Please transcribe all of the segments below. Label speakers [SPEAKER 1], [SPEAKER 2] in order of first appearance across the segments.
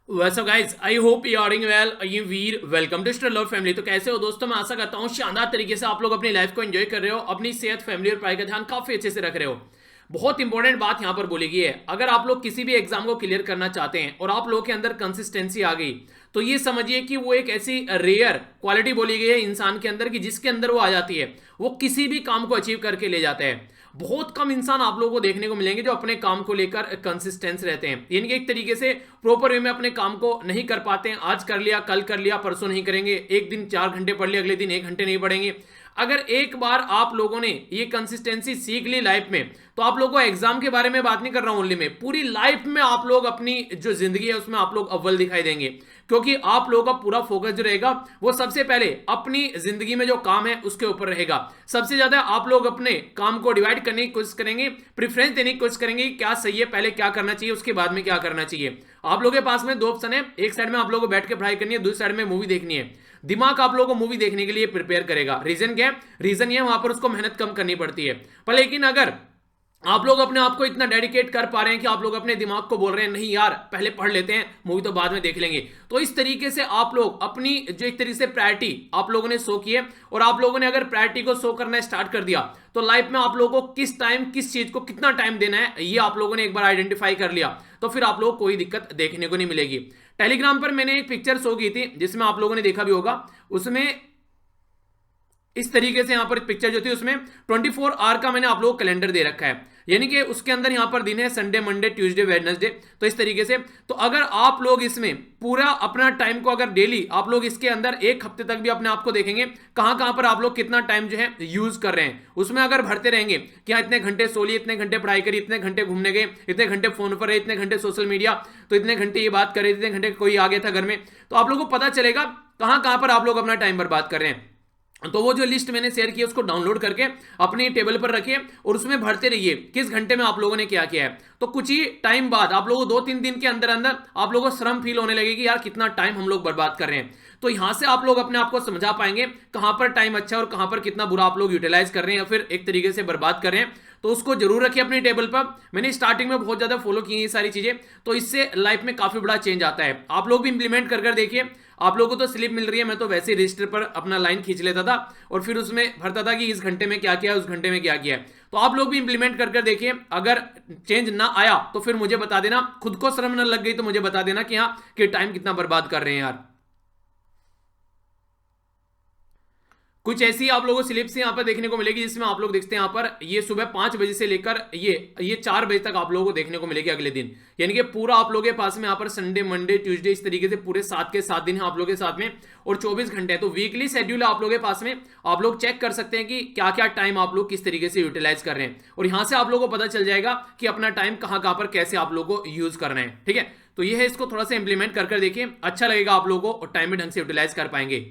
[SPEAKER 1] वैसे guys I hope you are doing well. ये Veer welcome to star love family. तो कैसे हो दोस्तों, मैं आशा करता हूँ शानदार तरीके से आप लोग अपनी लाइफ को एंजॉय कर रहे हो, अपनी सेहत, फैमिली और पढ़ाई का ध्यान काफी अच्छे से रख रहे हो। बहुत इंपॉर्टेंट बात यहाँ पर बोली गई है, अगर आप लोग किसी भी एग्जाम को क्लियर करना चाहते हैं और आप लोगों के अंदर कंसिस्टेंसी आ गई तो ये समझिए कि वो एक ऐसी रेयर क्वालिटी बोली गई है इंसान के अंदर कि जिसके अंदर वो आ जाती है, वो किसी भी काम को अचीव करके ले जाते हैं। बहुत कम इंसान आप लोगों को देखने को मिलेंगे जो अपने काम को लेकर कंसिस्टेंस रहते हैं, यानी कि एक तरीके से प्रॉपर वे में अपने काम को नहीं कर पाते हैं। आज कर लिया, कल कर लिया, परसों नहीं करेंगे, एक दिन 4 घंटे पढ़ लिया, अगले दिन 1 घंटे नहीं पढ़ेंगे। अगर एक बार आप लोगों ने ये कंसिस्टेंसी सीख ली लाइफ में, तो आप लोगों को एग्जाम के बारे में बात नहीं कर रहा हूं ओनली में, पूरी लाइफ में आप लोग अपनी जो जिंदगी है उसमें आप लोग अव्वल दिखाई देंगे। क्योंकि आप लोगों का पूरा फोकस जो रहेगा वो सबसे पहले अपनी जिंदगी में जो काम है उसके ऊपर रहेगा। सबसे ज्यादा आप लोग अपने काम को डिवाइड करने की कोशिश करेंगे, प्रेफरेंस देने की कोशिश करेंगे कि क्या सही है, पहले क्या करना चाहिए, उसके बाद में क्या करना चाहिए। आप लोगों के पास में दो ऑप्शन है, एक साइड में आप लोगों को बैठ के पढ़ाई करनी है, दूसरी साइड में मूवी देखनी है। दिमाग आप लोगों को मूवी देखने के लिए प्रिपेयर करेगा। रीजन क्या है? रीजन ये वहां पर उसको मेहनत कम करनी पड़ती है। पर लेकिन अगर आप लोग अपने आप को इतना डेडिकेट कर पा रहे हैं कि आप लोग अपने दिमाग को बोल रहे हैं नहीं यार पहले पढ़ लेते हैं, मूवी तो बाद में देख लेंगे, तो इस तरीके से आप लोग अपनी जो एक तरीके से प्रायोरिटी आप लोगों ने शो की है, और आप लोगों ने अगर प्रायोरिटी को शो करना स्टार्ट कर दिया तो लाइफ में आप लोगों को किस टाइम किस चीज को कितना टाइम देना है ये आप लोगों ने एक बार आइडेंटिफाई कर लिया तो फिर आप लोगों को कोई दिक्कत देखने को नहीं मिलेगी। टेलीग्राम पर मैंने एक पिक्चर शो की थी जिसमें आप लोगों ने देखा भी होगा, उसमें इस तरीके से यहां पर पिक्चर जो थी उसमें 24 आवर का मैंने आप लोगों को कैलेंडर दे रखा है, यानी कि उसके अंदर यहां पर दिन है संडे, मंडे, ट्यूसडे, वेडनेसडे। तो इस तरीके से तो अगर आप लोग इसमें पूरा अपना टाइम को अगर डेली आप लोग इसके अंदर एक हफ्ते तक भी अपने आप को देखेंगे कहां कहां पर आप लोग कितना टाइम जो है यूज कर रहे हैं, उसमें अगर भरते रहेंगे कि हाँ इतने घंटे सो लिए, इतने घंटे पढ़ाई करी, इतने घंटे घूमने गए, इतने घंटे फोन पर रहे, इतने घंटे सोशल मीडिया, तो इतने घंटे ये बात करे, इतने घंटे कोई आ गया था घर में, तो आप लोगों को पता चलेगा कहां कहां पर आप लोग अपना टाइम बर्बाद कर रहे हैं। तो वो जो लिस्ट मैंने शेयर की उसको डाउनलोड करके अपनी टेबल पर रखिए और उसमें भरते रहिए किस घंटे में आप लोगों ने क्या किया है। तो कुछ ही टाइम बाद आप लोगों को 2-3 दिन के अंदर अंदर आप लोगों को शर्म फील होने लगेगी यार कितना टाइम हम लोग बर्बाद कर रहे हैं। तो यहां से आप लोग अपने आप को समझा पाएंगे कहां पर टाइम अच्छा है और कहां पर कितना बुरा आप लोग यूटिलाइज कर रहे हैं या फिर एक तरीके से बर्बाद कर रहे हैं। तो उसको जरूर रखिए अपनी टेबल पर। मैंने स्टार्टिंग में बहुत ज्यादा फॉलो की ये सारी चीजें, तो इससे लाइफ में काफी बड़ा चेंज आता है। आप लोग भी इंप्लीमेंट कर देखिए। आप लोगों को तो स्लिप मिल रही है, मैं तो वैसे ही रजिस्टर पर अपना लाइन खींच लेता था और फिर उसमें भरता था कि इस घंटे में क्या किया है, उस घंटे में क्या किया है। तो आप लोग भी इंप्लीमेंट कर देखिए। अगर चेंज ना आया तो फिर मुझे बता देना, खुद को शर्म न लग गई तो मुझे बता देना कि हाँ कि टाइम कितना बर्बाद कर रहे हैं यार। कुछ ऐसी आप लोगों को स्लिप्स यहाँ पर देखने को मिलेगी जिसमें आप लोग देखते हैं यहाँ पर ये सुबह 5 बजे से लेकर ये 4 बजे तक आप लोगों को देखने को मिलेगी अगले दिन, यानी कि पूरा आप लोगों के पास में यहाँ पर संडे, मंडे, ट्यूसडे इस तरीके से पूरे 7 के 7 दिन है आप लोगों के साथ में और 24 घंटे है। तो वीकली शेड्यूल है आप लोगों के पास में, आप लोग चेक कर सकते हैं कि क्या क्या टाइम आप लोग किस तरीके से यूटिलाइज कर रहे हैं और यहां से आप लोगों को पता चल जाएगा कि अपना टाइम कहां कहां पर कैसे आप लोगों को यूज करना है। ठीक है, तो ये है, इसको थोड़ा सा इंप्लीमेंट कर देखिए, अच्छा लगेगा आप लोगों को और टाइम में ढंग से यूटिलाइज कर पाएंगे।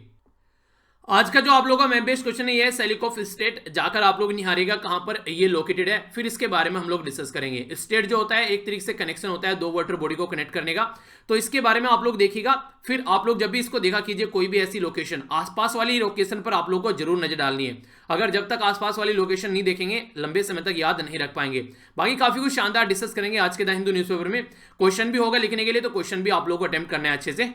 [SPEAKER 1] आज का जो आप लोगों का मैप बेस्ड क्वेश्चन है ये सेलिक ऑफ स्टेट, जाकर आप लोग निहारेगा कहां पर ये लोकेटेड है, फिर इसके बारे में हम लोग डिस्कस करेंगे। स्टेट जो होता है एक तरीके से कनेक्शन होता है दो वाटर बॉडी को कनेक्ट करने का, तो इसके बारे में आप लोग देखिएगा। फिर आप लोग जब भी इसको देखा कीजिए कोई भी ऐसी लोकेशन आसपास वाली लोकेशन पर आप लोग को जरूर नजर डालनी है। अगर जब तक आसपास वाली लोकेशन नहीं देखेंगे लंबे समय तक याद नहीं रख पाएंगे। बाकी काफी कुछ शानदार डिस्कस करेंगे आज के द हिंदू न्यूज़पेपर में। क्वेश्चन भी होगा लिखने के लिए, तो क्वेश्चन भी आप लोग को अटेम्प्ट करना है अच्छे से।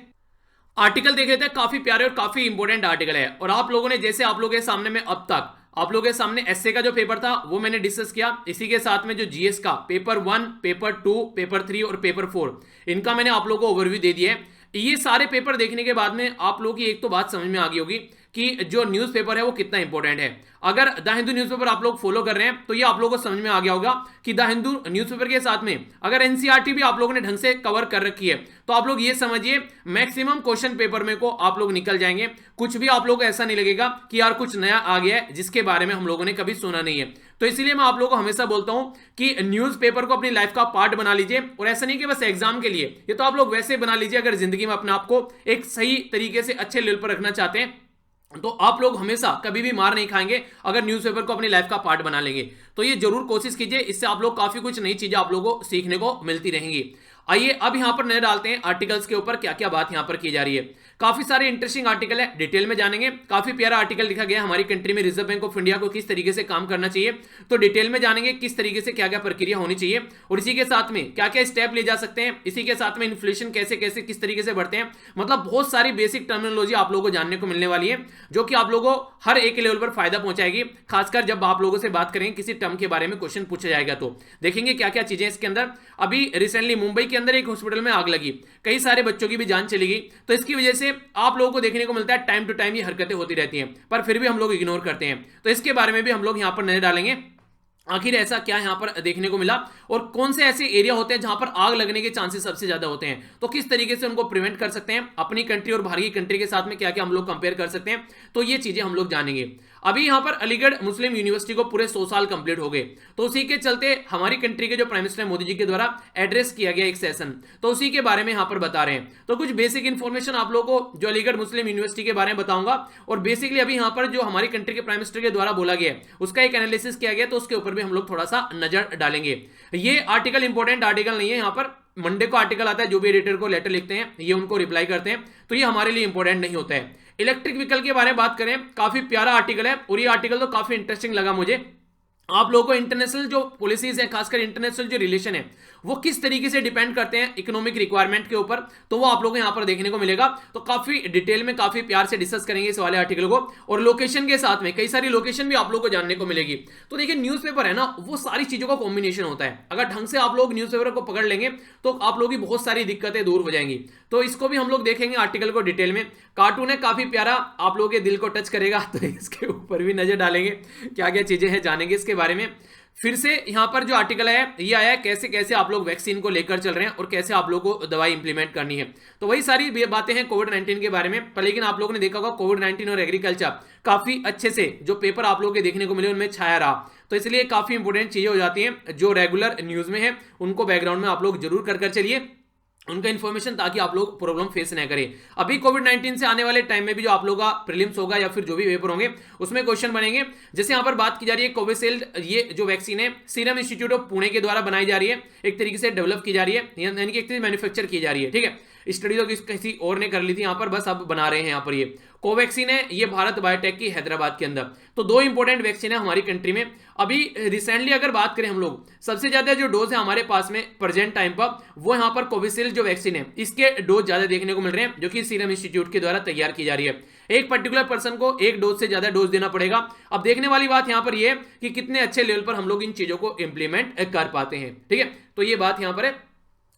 [SPEAKER 1] आर्टिकल देख लेते हैं, काफी प्यारे और काफी इंपॉर्टेंट आर्टिकल है। और आप लोगों ने जैसे आप लोगों के सामने में अब तक आप लोगों के सामने एसए का जो पेपर था वो मैंने डिस्कस किया, इसी के साथ में जो जीएस का पेपर 1, पेपर 2, पेपर 3 और पेपर 4 इनका मैंने आप लोगों को ओवरव्यू दे दिया है। ये सारे पेपर देखने के बाद में आप लोगों की एक तो बात समझ में आ गई होगी कि जो न्यूज़पेपर है वो कितना इंपॉर्टेंट है। अगर द हिंदू न्यूज़पेपर आप लोग फॉलो कर रहे हैं तो ये आप लोगों को समझ में आ गया होगा कि द हिंदू न्यूज़पेपर के साथ में अगर एनसीईआरटी भी आप लोगों ने ढंग से कवर कर रखी है तो आप लोग ये समझिए मैक्सिमम क्वेश्चन पेपर में को आप लोग निकल जाएंगे। कुछ भी आप लोग को ऐसा नहीं लगेगा कि यार कुछ नया आ गया है जिसके बारे में हम लोगों ने कभी सुना नहीं है। तो इसलिए मैं आप लोगों को हमेशा बोलता हूं कि न्यूज़पेपर को अपनी लाइफ का पार्ट बना लीजिए, और ऐसा नहीं कि बस एग्जाम के लिए, ये तो आप लोग वैसे बना लीजिए अगर जिंदगी में अपने आप को एक सही तरीके से अच्छे लेवल पर रखना चाहते हैं तो आप लोग हमेशा कभी भी मार नहीं खाएंगे अगर न्यूज़पेपर को अपनी लाइफ का पार्ट बना लेंगे। तो ये जरूर कोशिश कीजिए, इससे आप लोग काफी कुछ नई चीजें आप लोगों को सीखने को मिलती रहेंगी। आइए अब यहां पर नजर डालते हैं आर्टिकल्स के ऊपर क्या क्या बात यहां पर की जा रही है। काफी सारे इंटरेस्टिंग आर्टिकल है, डिटेल में जानेंगे। काफी प्यारा आर्टिकल लिखा गया हमारी कंट्री में रिजर्व बैंक ऑफ इंडिया को किस तरीके से काम करना चाहिए, तो डिटेल में जानेंगे किस तरीके से क्या क्या प्रक्रिया होनी चाहिए और इसी के साथ में क्या क्या स्टेप ले जा सकते हैं, इसी के साथ में इन्फ्लेशन कैसे कैसे किस तरीके से बढ़ते हैं। मतलब बहुत सारी बेसिक टर्मिनोलॉजी आप लोगों को जानने को मिलने वाली है जो कि आप लोगों को हर एक लेवल पर फायदा पहुंचाएगी, खासकर जब आप लोगों से बात करेंगे किसी टर्म के बारे में क्वेश्चन पूछा जाएगा तो देखेंगे क्या क्या चीजें इसके अंदर। अभी रिसेंटली मुंबई के अंदर एक हॉस्पिटल में आग लगी, कई सारे बच्चों की भी जान चली गई, तो इसकी वजह से आप लोगों को देखने को मिलता है टाइम टू टाइम ये हरकतें होती रहती हैं, पर फिर भी हम लोग इग्नोर करते हैं। तो इसके बारे में भी हम लोग यहां पर नजर डालेंगे आखिर ऐसा क्या यहां पर देखने को मिला और कौन से ऐसे एरिया होते हैं जहां पर आग लगने के चांसेस सबसे ज्यादा होते हैं, तो किस तरीके से उनको प्रिवेंट कर सकते हैं, अपनी कंट्री और बाहर की कंट्री के साथ में क्या क्या हम लोग कंपेयर कर सकते हैं, तो ये चीजें हम लोग जानेंगे। अभी यहां पर अलीगढ़ मुस्लिम यूनिवर्सिटी को पूरे 100 साल कंप्लीट हो गए, तो उसी के चलते हमारी कंट्री के जो प्राइम मिनिस्टर मोदी जी के द्वारा एड्रेस किया गया एक सेशन, तो उसी के बारे में यहां पर बता रहे हैं। तो कुछ बेसिक इंफॉर्मेशन आप लोगों को जो अलीगढ़ मुस्लिम यूनिवर्सिटी के बारे में बताऊंगा और बेसिकली अभी यहां पर जो हमारी कंट्री के प्राइम मिनिस्टर के द्वारा बोला गया उसका एक एनालिसिस किया गया, तो उसके ऊपर भी हम लोग थोड़ा सा नजर डालेंगे। ये आर्टिकल इंपॉर्टेंट आर्टिकल नहीं है, यहां पर मंडे को आर्टिकल आता है, जो भी एडिटर को लेटर लिखते हैं ये उनको रिप्लाई करते हैं, तो ये हमारे लिए इंपॉर्टेंट नहीं होता है। इलेक्ट्रिक व्हीकल के बारे में बात करें, काफी प्यारा आर्टिकल है और ये आर्टिकल तो काफी इंटरेस्टिंग लगा मुझे। आप लोगों को इंटरनेशनल जो पॉलिसीज है, खासकर इंटरनेशनल जो रिलेशन है वो किस तरीके से डिपेंड करते हैं इकोनॉमिक रिक्वायरमेंट के ऊपर, तो वो आप लोगों को यहां पर देखने को मिलेगा। तो काफी डिटेल में काफी प्यार से डिस्कस करेंगे इस वाले आर्टिकल को और लोकेशन के साथ में कई सारी लोकेशन भी आप लोगों को जानने को मिलेगी। तो देखिए न्यूज़पेपर है ना, वो सारी चीजों का कॉम्बिनेशन होता है, अगर ढंग से आप लोग न्यूज़पेपर को पकड़ लेंगे तो आप लोगों की बहुत सारी दिक्कतें दूर हो जाएंगी। तो इसको भी हम लोग देखेंगे आर्टिकल को डिटेल में। कार्टून है काफी प्यारा, आप लोगों के दिल को टच करेगा, तो इसके ऊपर भी नजर डालेंगे, क्या क्या चीजें हैं जानेंगे इसके बारे में। फिर से यहां पर जो आर्टिकल है ये आया है कैसे कैसे आप लोग वैक्सीन को लेकर चल रहे हैं और कैसे आप लोगों को दवाई इंप्लीमेंट करनी है, तो वही सारी बातें हैं कोविड-19 के बारे में। पर लेकिन आप लोगों ने देखा होगा कोविड-19 और एग्रीकल्चर काफी अच्छे से जो पेपर आप लोगों के देखने को मिले उनमें छाया रहा, तो इसलिए काफी इंपोर्टेंट चीजें हो जाती हैं जो रेगुलर न्यूज में है, उनको बैकग्राउंड में आप लोग जरूर कर चलिए उनका इन्फॉर्मेशन, ताकि आप लोग प्रॉब्लम फेस न करें। अभी कोविड-19 से आने वाले टाइम में भी जो आप लोगों का प्रीलिम्स होगा या फिर जो भी पेपर होंगे उसमें क्वेश्चन बनेंगे। जैसे यहां पर बात की जा रही है कोविशील्ड, ये जो वैक्सीन है सीरम इंस्टीट्यूट ऑफ पुणे के द्वारा बनाई जा रही है, एक तरीके से डेवलप की जा रही है, यानी कि एक तरीके मैन्युफैक्चर की जा रही है। ठीक है, स्टडी तो किसी और ने कर ली थी, यहां पर बस अब बना रहे हैं। यहां पर ये कोवैक्सीन है, ये भारत बायोटेक की हैदराबाद के अंदर, तो दो इंपॉर्टेंट वैक्सीन है हमारी कंट्री में। अभी रिसेंटली अगर बात करें हम लोग, सबसे ज्यादा जो डोज है हमारे पास में प्रेजेंट टाइम पर वो यहां पर कोविशील्ड जो वैक्सीन है इसके डोज ज्यादा देखने को मिल रहे हैं, जो कि सीरम इंस्टीट्यूट के द्वारा तैयार की जा रही है। एक पर्टिकुलर पर्सन को एक डोज से ज्यादा डोज देना पड़ेगा। अब देखने वाली बात यहां पर यह है कि कितने अच्छे लेवल पर हम लोग इन चीजों को इंप्लीमेंट कर पाते हैं। ठीक है, तो ये बात यहां पर है।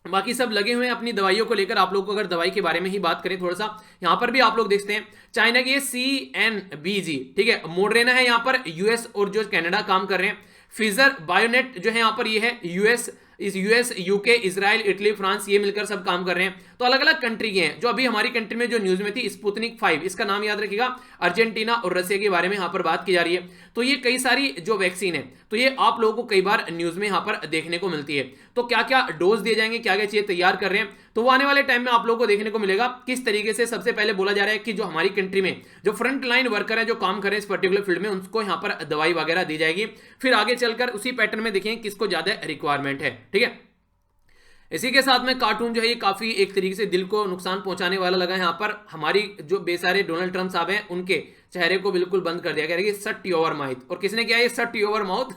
[SPEAKER 1] बाकी सब लगे हुए हैं अपनी दवाइयों को लेकर। आप लोग को अगर दवाई के बारे में ही बात करें थोड़ा सा, यहां पर भी आप लोग देखते हैं चाइना की CNBG, ठीक है, मॉडर्ना है, यहां पर यूएस और जो कनाडा काम कर रहे हैं। फिजर बायोनेट जो है यहां पर ये है US UK Israel Italy France, ये मिलकर सब काम कर रहे हैं। तो अलग अलग कंट्री के हैं। जो अभी हमारी कंट्री में जो न्यूज में थी स्पुतनिक 5, इसका नाम याद रखिएगा, अर्जेंटीना और रशिया के बारे में यहां पर बात की जा रही है। तो ये कई सारी जो वैक्सीन है तो ये आप लोगों को कई बार न्यूज में यहां पर देखने को मिलती है। तो क्या क्या डोज दिए जाएंगे, क्या क्या चीजें तैयार कर रहे हैं, तो वो आने वाले टाइम में आप लोगों को देखने को मिलेगा। किस तरीके से सबसे पहले बोला जा रहा है कि जो हमारी कंट्री में जो फ्रंट लाइन वर्कर है जो काम कर रहे हैं इस पर्टिकुलर फील्ड में, उनको यहां पर दवाई वगैरह दी जाएगी। फिर आगे चलकर उसी पैटर्न में देखेंगे किसको ज्यादा रिक्वायरमेंट है। ठीक है, इसी के साथ में कार्टून जो है ये काफी एक तरीके से दिल को नुकसान पहुंचाने वाला लगा। यहां पर हमारी जो बेसारे डोनाल्ड ट्रंप साहब हैं उनके चेहरे को बिल्कुल बंद कर दिया गया कि सट योर माउथ, और किसने किया ये सट योर माउथ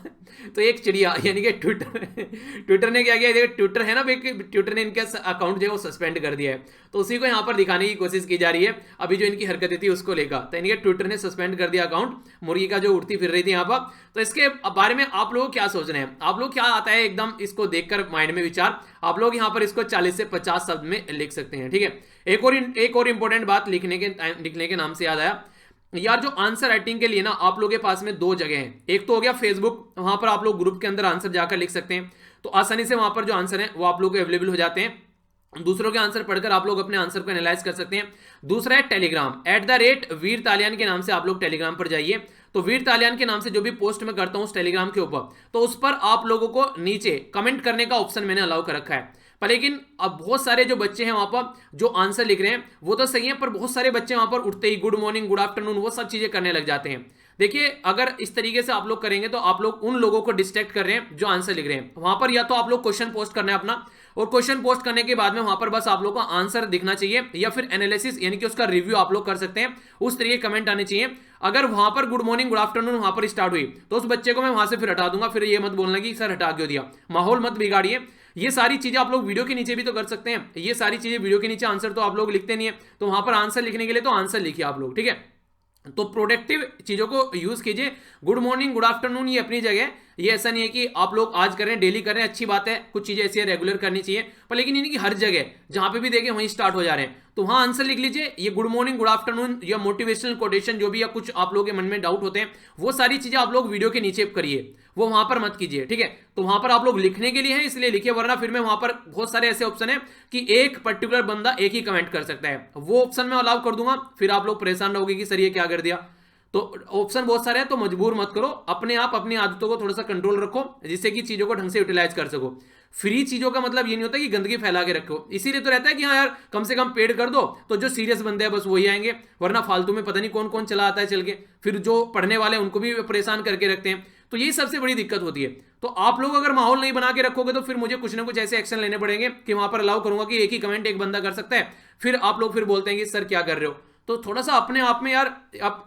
[SPEAKER 1] तो एक चिड़िया यानी कि ट्विटर ने क्या किया, ट्विटर है ना, ट्विटर ने इनका अकाउंट जो है वो सस्पेंड कर दिया है। तो उसी को यहां पर दिखाने की कोशिश की जा रही है अभी जो इनकी हरकतें थी उसको लेकर। तो इनके ट्विटर ने सस्पेंड कर दिया अकाउंट, मुर्गी का जो उड़ती फिर रही थी यहाँ पर। तो इसके बारे में आप लोग क्या सोच रहे हैं, आप लोग क्या आता है एकदम इसको देखकर माइंड में विचार, आप लोग यहाँ पर इसको 40 से 50 शब्द में लिख सकते हैं। ठीक है, एक और इंपॉर्टेंट बात लिखने के नाम से याद आया यार, जो आंसर राइटिंग के लिए ना आप लोगों के पास में दो जगह हैं। एक तो हो गया फेसबुक, वहां पर आप लोग ग्रुप के अंदर आंसर जाकर लिख सकते हैं, तो आसानी से वहां पर जो आंसर है वो आप लोग को अवेलेबल हो जाते हैं। दूसरों के आंसर पढ़कर आप लोग अपने आंसर को एनालाइज कर सकते हैं। दूसरा है टेलीग्राम, @वीर तालियान के नाम से आप लोग टेलीग्राम पर जाइए। तो वीर तालियान के नाम से जो भी पोस्ट मैं करता हूं उस टेलीग्राम के ऊपर, तो उस पर आप लोगों को नीचे कमेंट करने का ऑप्शन मैंने अलाउ कर रखा है। पर लेकिन अब बहुत सारे जो बच्चे हैं वहां पर जो आंसर लिख रहे हैं वो तो सही है, पर बहुत सारे बच्चे वहां पर उठते ही गुड मॉर्निंग गुड आफ्टरनून वो सब चीजें करने लग जाते हैं। देखिए अगर इस तरीके से आप लोग करेंगे तो आप लोग उन लोगों को डिस्ट्रैक्ट कर रहे हैं जो आंसर लिख रहे हैं। वहां पर या तो आप लोग क्वेश्चन पोस्ट करना है अपना, और क्वेश्चन पोस्ट करने के बाद में वहां पर बस आप लोग को आंसर दिखना चाहिए या फिर एनालिसिस यानी कि उसका रिव्यू आप लोग कर सकते हैं, उस तरीके कमेंट आने चाहिए। अगर वहां पर गुड मॉर्निंग गुड आफ्टरनून वहां पर स्टार्ट हुई तो उस बच्चे को मैं वहां से फिर हटा दूंगा, फिर ये मत बोलना कि सर हटा क्यों दिया, माहौल मत बिगाड़िए। ये सारी चीजें आप लोग वीडियो के नीचे भी तो कर सकते हैं, ये सारी चीजें वीडियो के नीचे आंसर तो आप लोग लिखते नहीं है, तो वहां पर आंसर लिखने के लिए तो आंसर लिखिए आप लोग, ठीक है। तो प्रोडक्टिव चीजों को यूज कीजिए। गुड मॉर्निंग गुड आफ्टरनून ये अपनी जगह, ये ऐसा नहीं है कि आप लोग आज करें डेली करें, अच्छी बात है, कुछ चीजें ऐसी रेगुलर करनी चाहिए, पर लेकिन ये नहीं कि हर जगह जहां पे भी देखें वहीं स्टार्ट हो जा रहे हैं, तो वहां आंसर लिख लीजिए। ये गुड मॉर्निंग गुड आफ्टरनून या मोटिवेशनल कोटेशन जो भी या कुछ आप लोगों के मन में डाउट होते हैं, वो सारी चीजें आप लोग वीडियो के नीचे करिए, वो वहां पर मत कीजिए, ठीक है। तो वहां पर आप लोग लिखने के लिए है इसलिए लिखिए, वरना फिर मैं वहां पर बहुत सारे ऐसे ऑप्शन है कि एक पर्टिकुलर बंदा एक ही कमेंट कर सकता है, वो ऑप्शन मैं अलाउ कर दूंगा, फिर आप लोग परेशान रहोगे कि सर ये क्या कर दिया। तो ऑप्शन बहुत सारे हैं, तो मजबूर मत करो, अपने आप अपनी आदतों को थोड़ा सा कंट्रोल रखो जिससे कि चीजों को ढंग से यूटिलाइज कर सको। फ्री चीजों का मतलब ये नहीं होता कि गंदगी फैला के रखो, इसीलिए तो रहता है कि हाँ यार कम से कम पेड कर दो, तो जो सीरियस बंदे हैं बस वही आएंगे, वरना फालतू में पता नहीं कौन कौन चला आता है चल के, फिर जो पढ़ने वाले हैं उनको भी परेशान करके रखते हैं, तो यही सबसे बड़ी दिक्कत होती है। तो आप लोग अगर माहौल नहीं बना के रखोगे तो फिर मुझे कुछ ना कुछ ऐसे एक्शन लेने पड़ेंगे कि वहां पर अलाउ करूंगा कि एक ही कमेंट एक बंदा कर सकता है, फिर आप लोग फिर बोलते हैं कि सर क्या कर रहे हो। तो थोड़ा सा अपने आप में यार,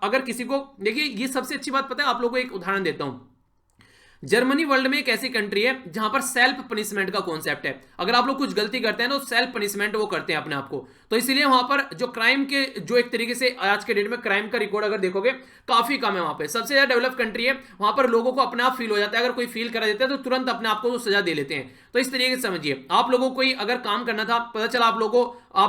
[SPEAKER 1] अगर किसी को देखिए, ये सबसे अच्छी बात पता है, आप लोगों को एक उदाहरण देता हूं। जर्मनी वर्ल्ड में एक ऐसी कंट्री है जहां पर सेल्फ पनिशमेंट का कॉन्सेप्ट है, अगर आप लोग कुछ गलती करते हैं तो सेल्फ पनिशमेंट वो करते हैं अपने आप को, तो इसलिए वहां पर जो क्राइम के जो एक तरीके से आज के डेट में क्राइम का रिकॉर्ड अगर देखोगे काफी कम है, वहां पे सबसे ज्यादा डेवलप कंट्री है, वहां पर लोगों को अपने आप फील हो जाता है, अगर कोई फील करा देता है तो तुरंत अपने आप को वो सजा दे लेते हैं। तो इस तरीके से समझिए, आप लोगों को अगर काम करना था, पता चला आप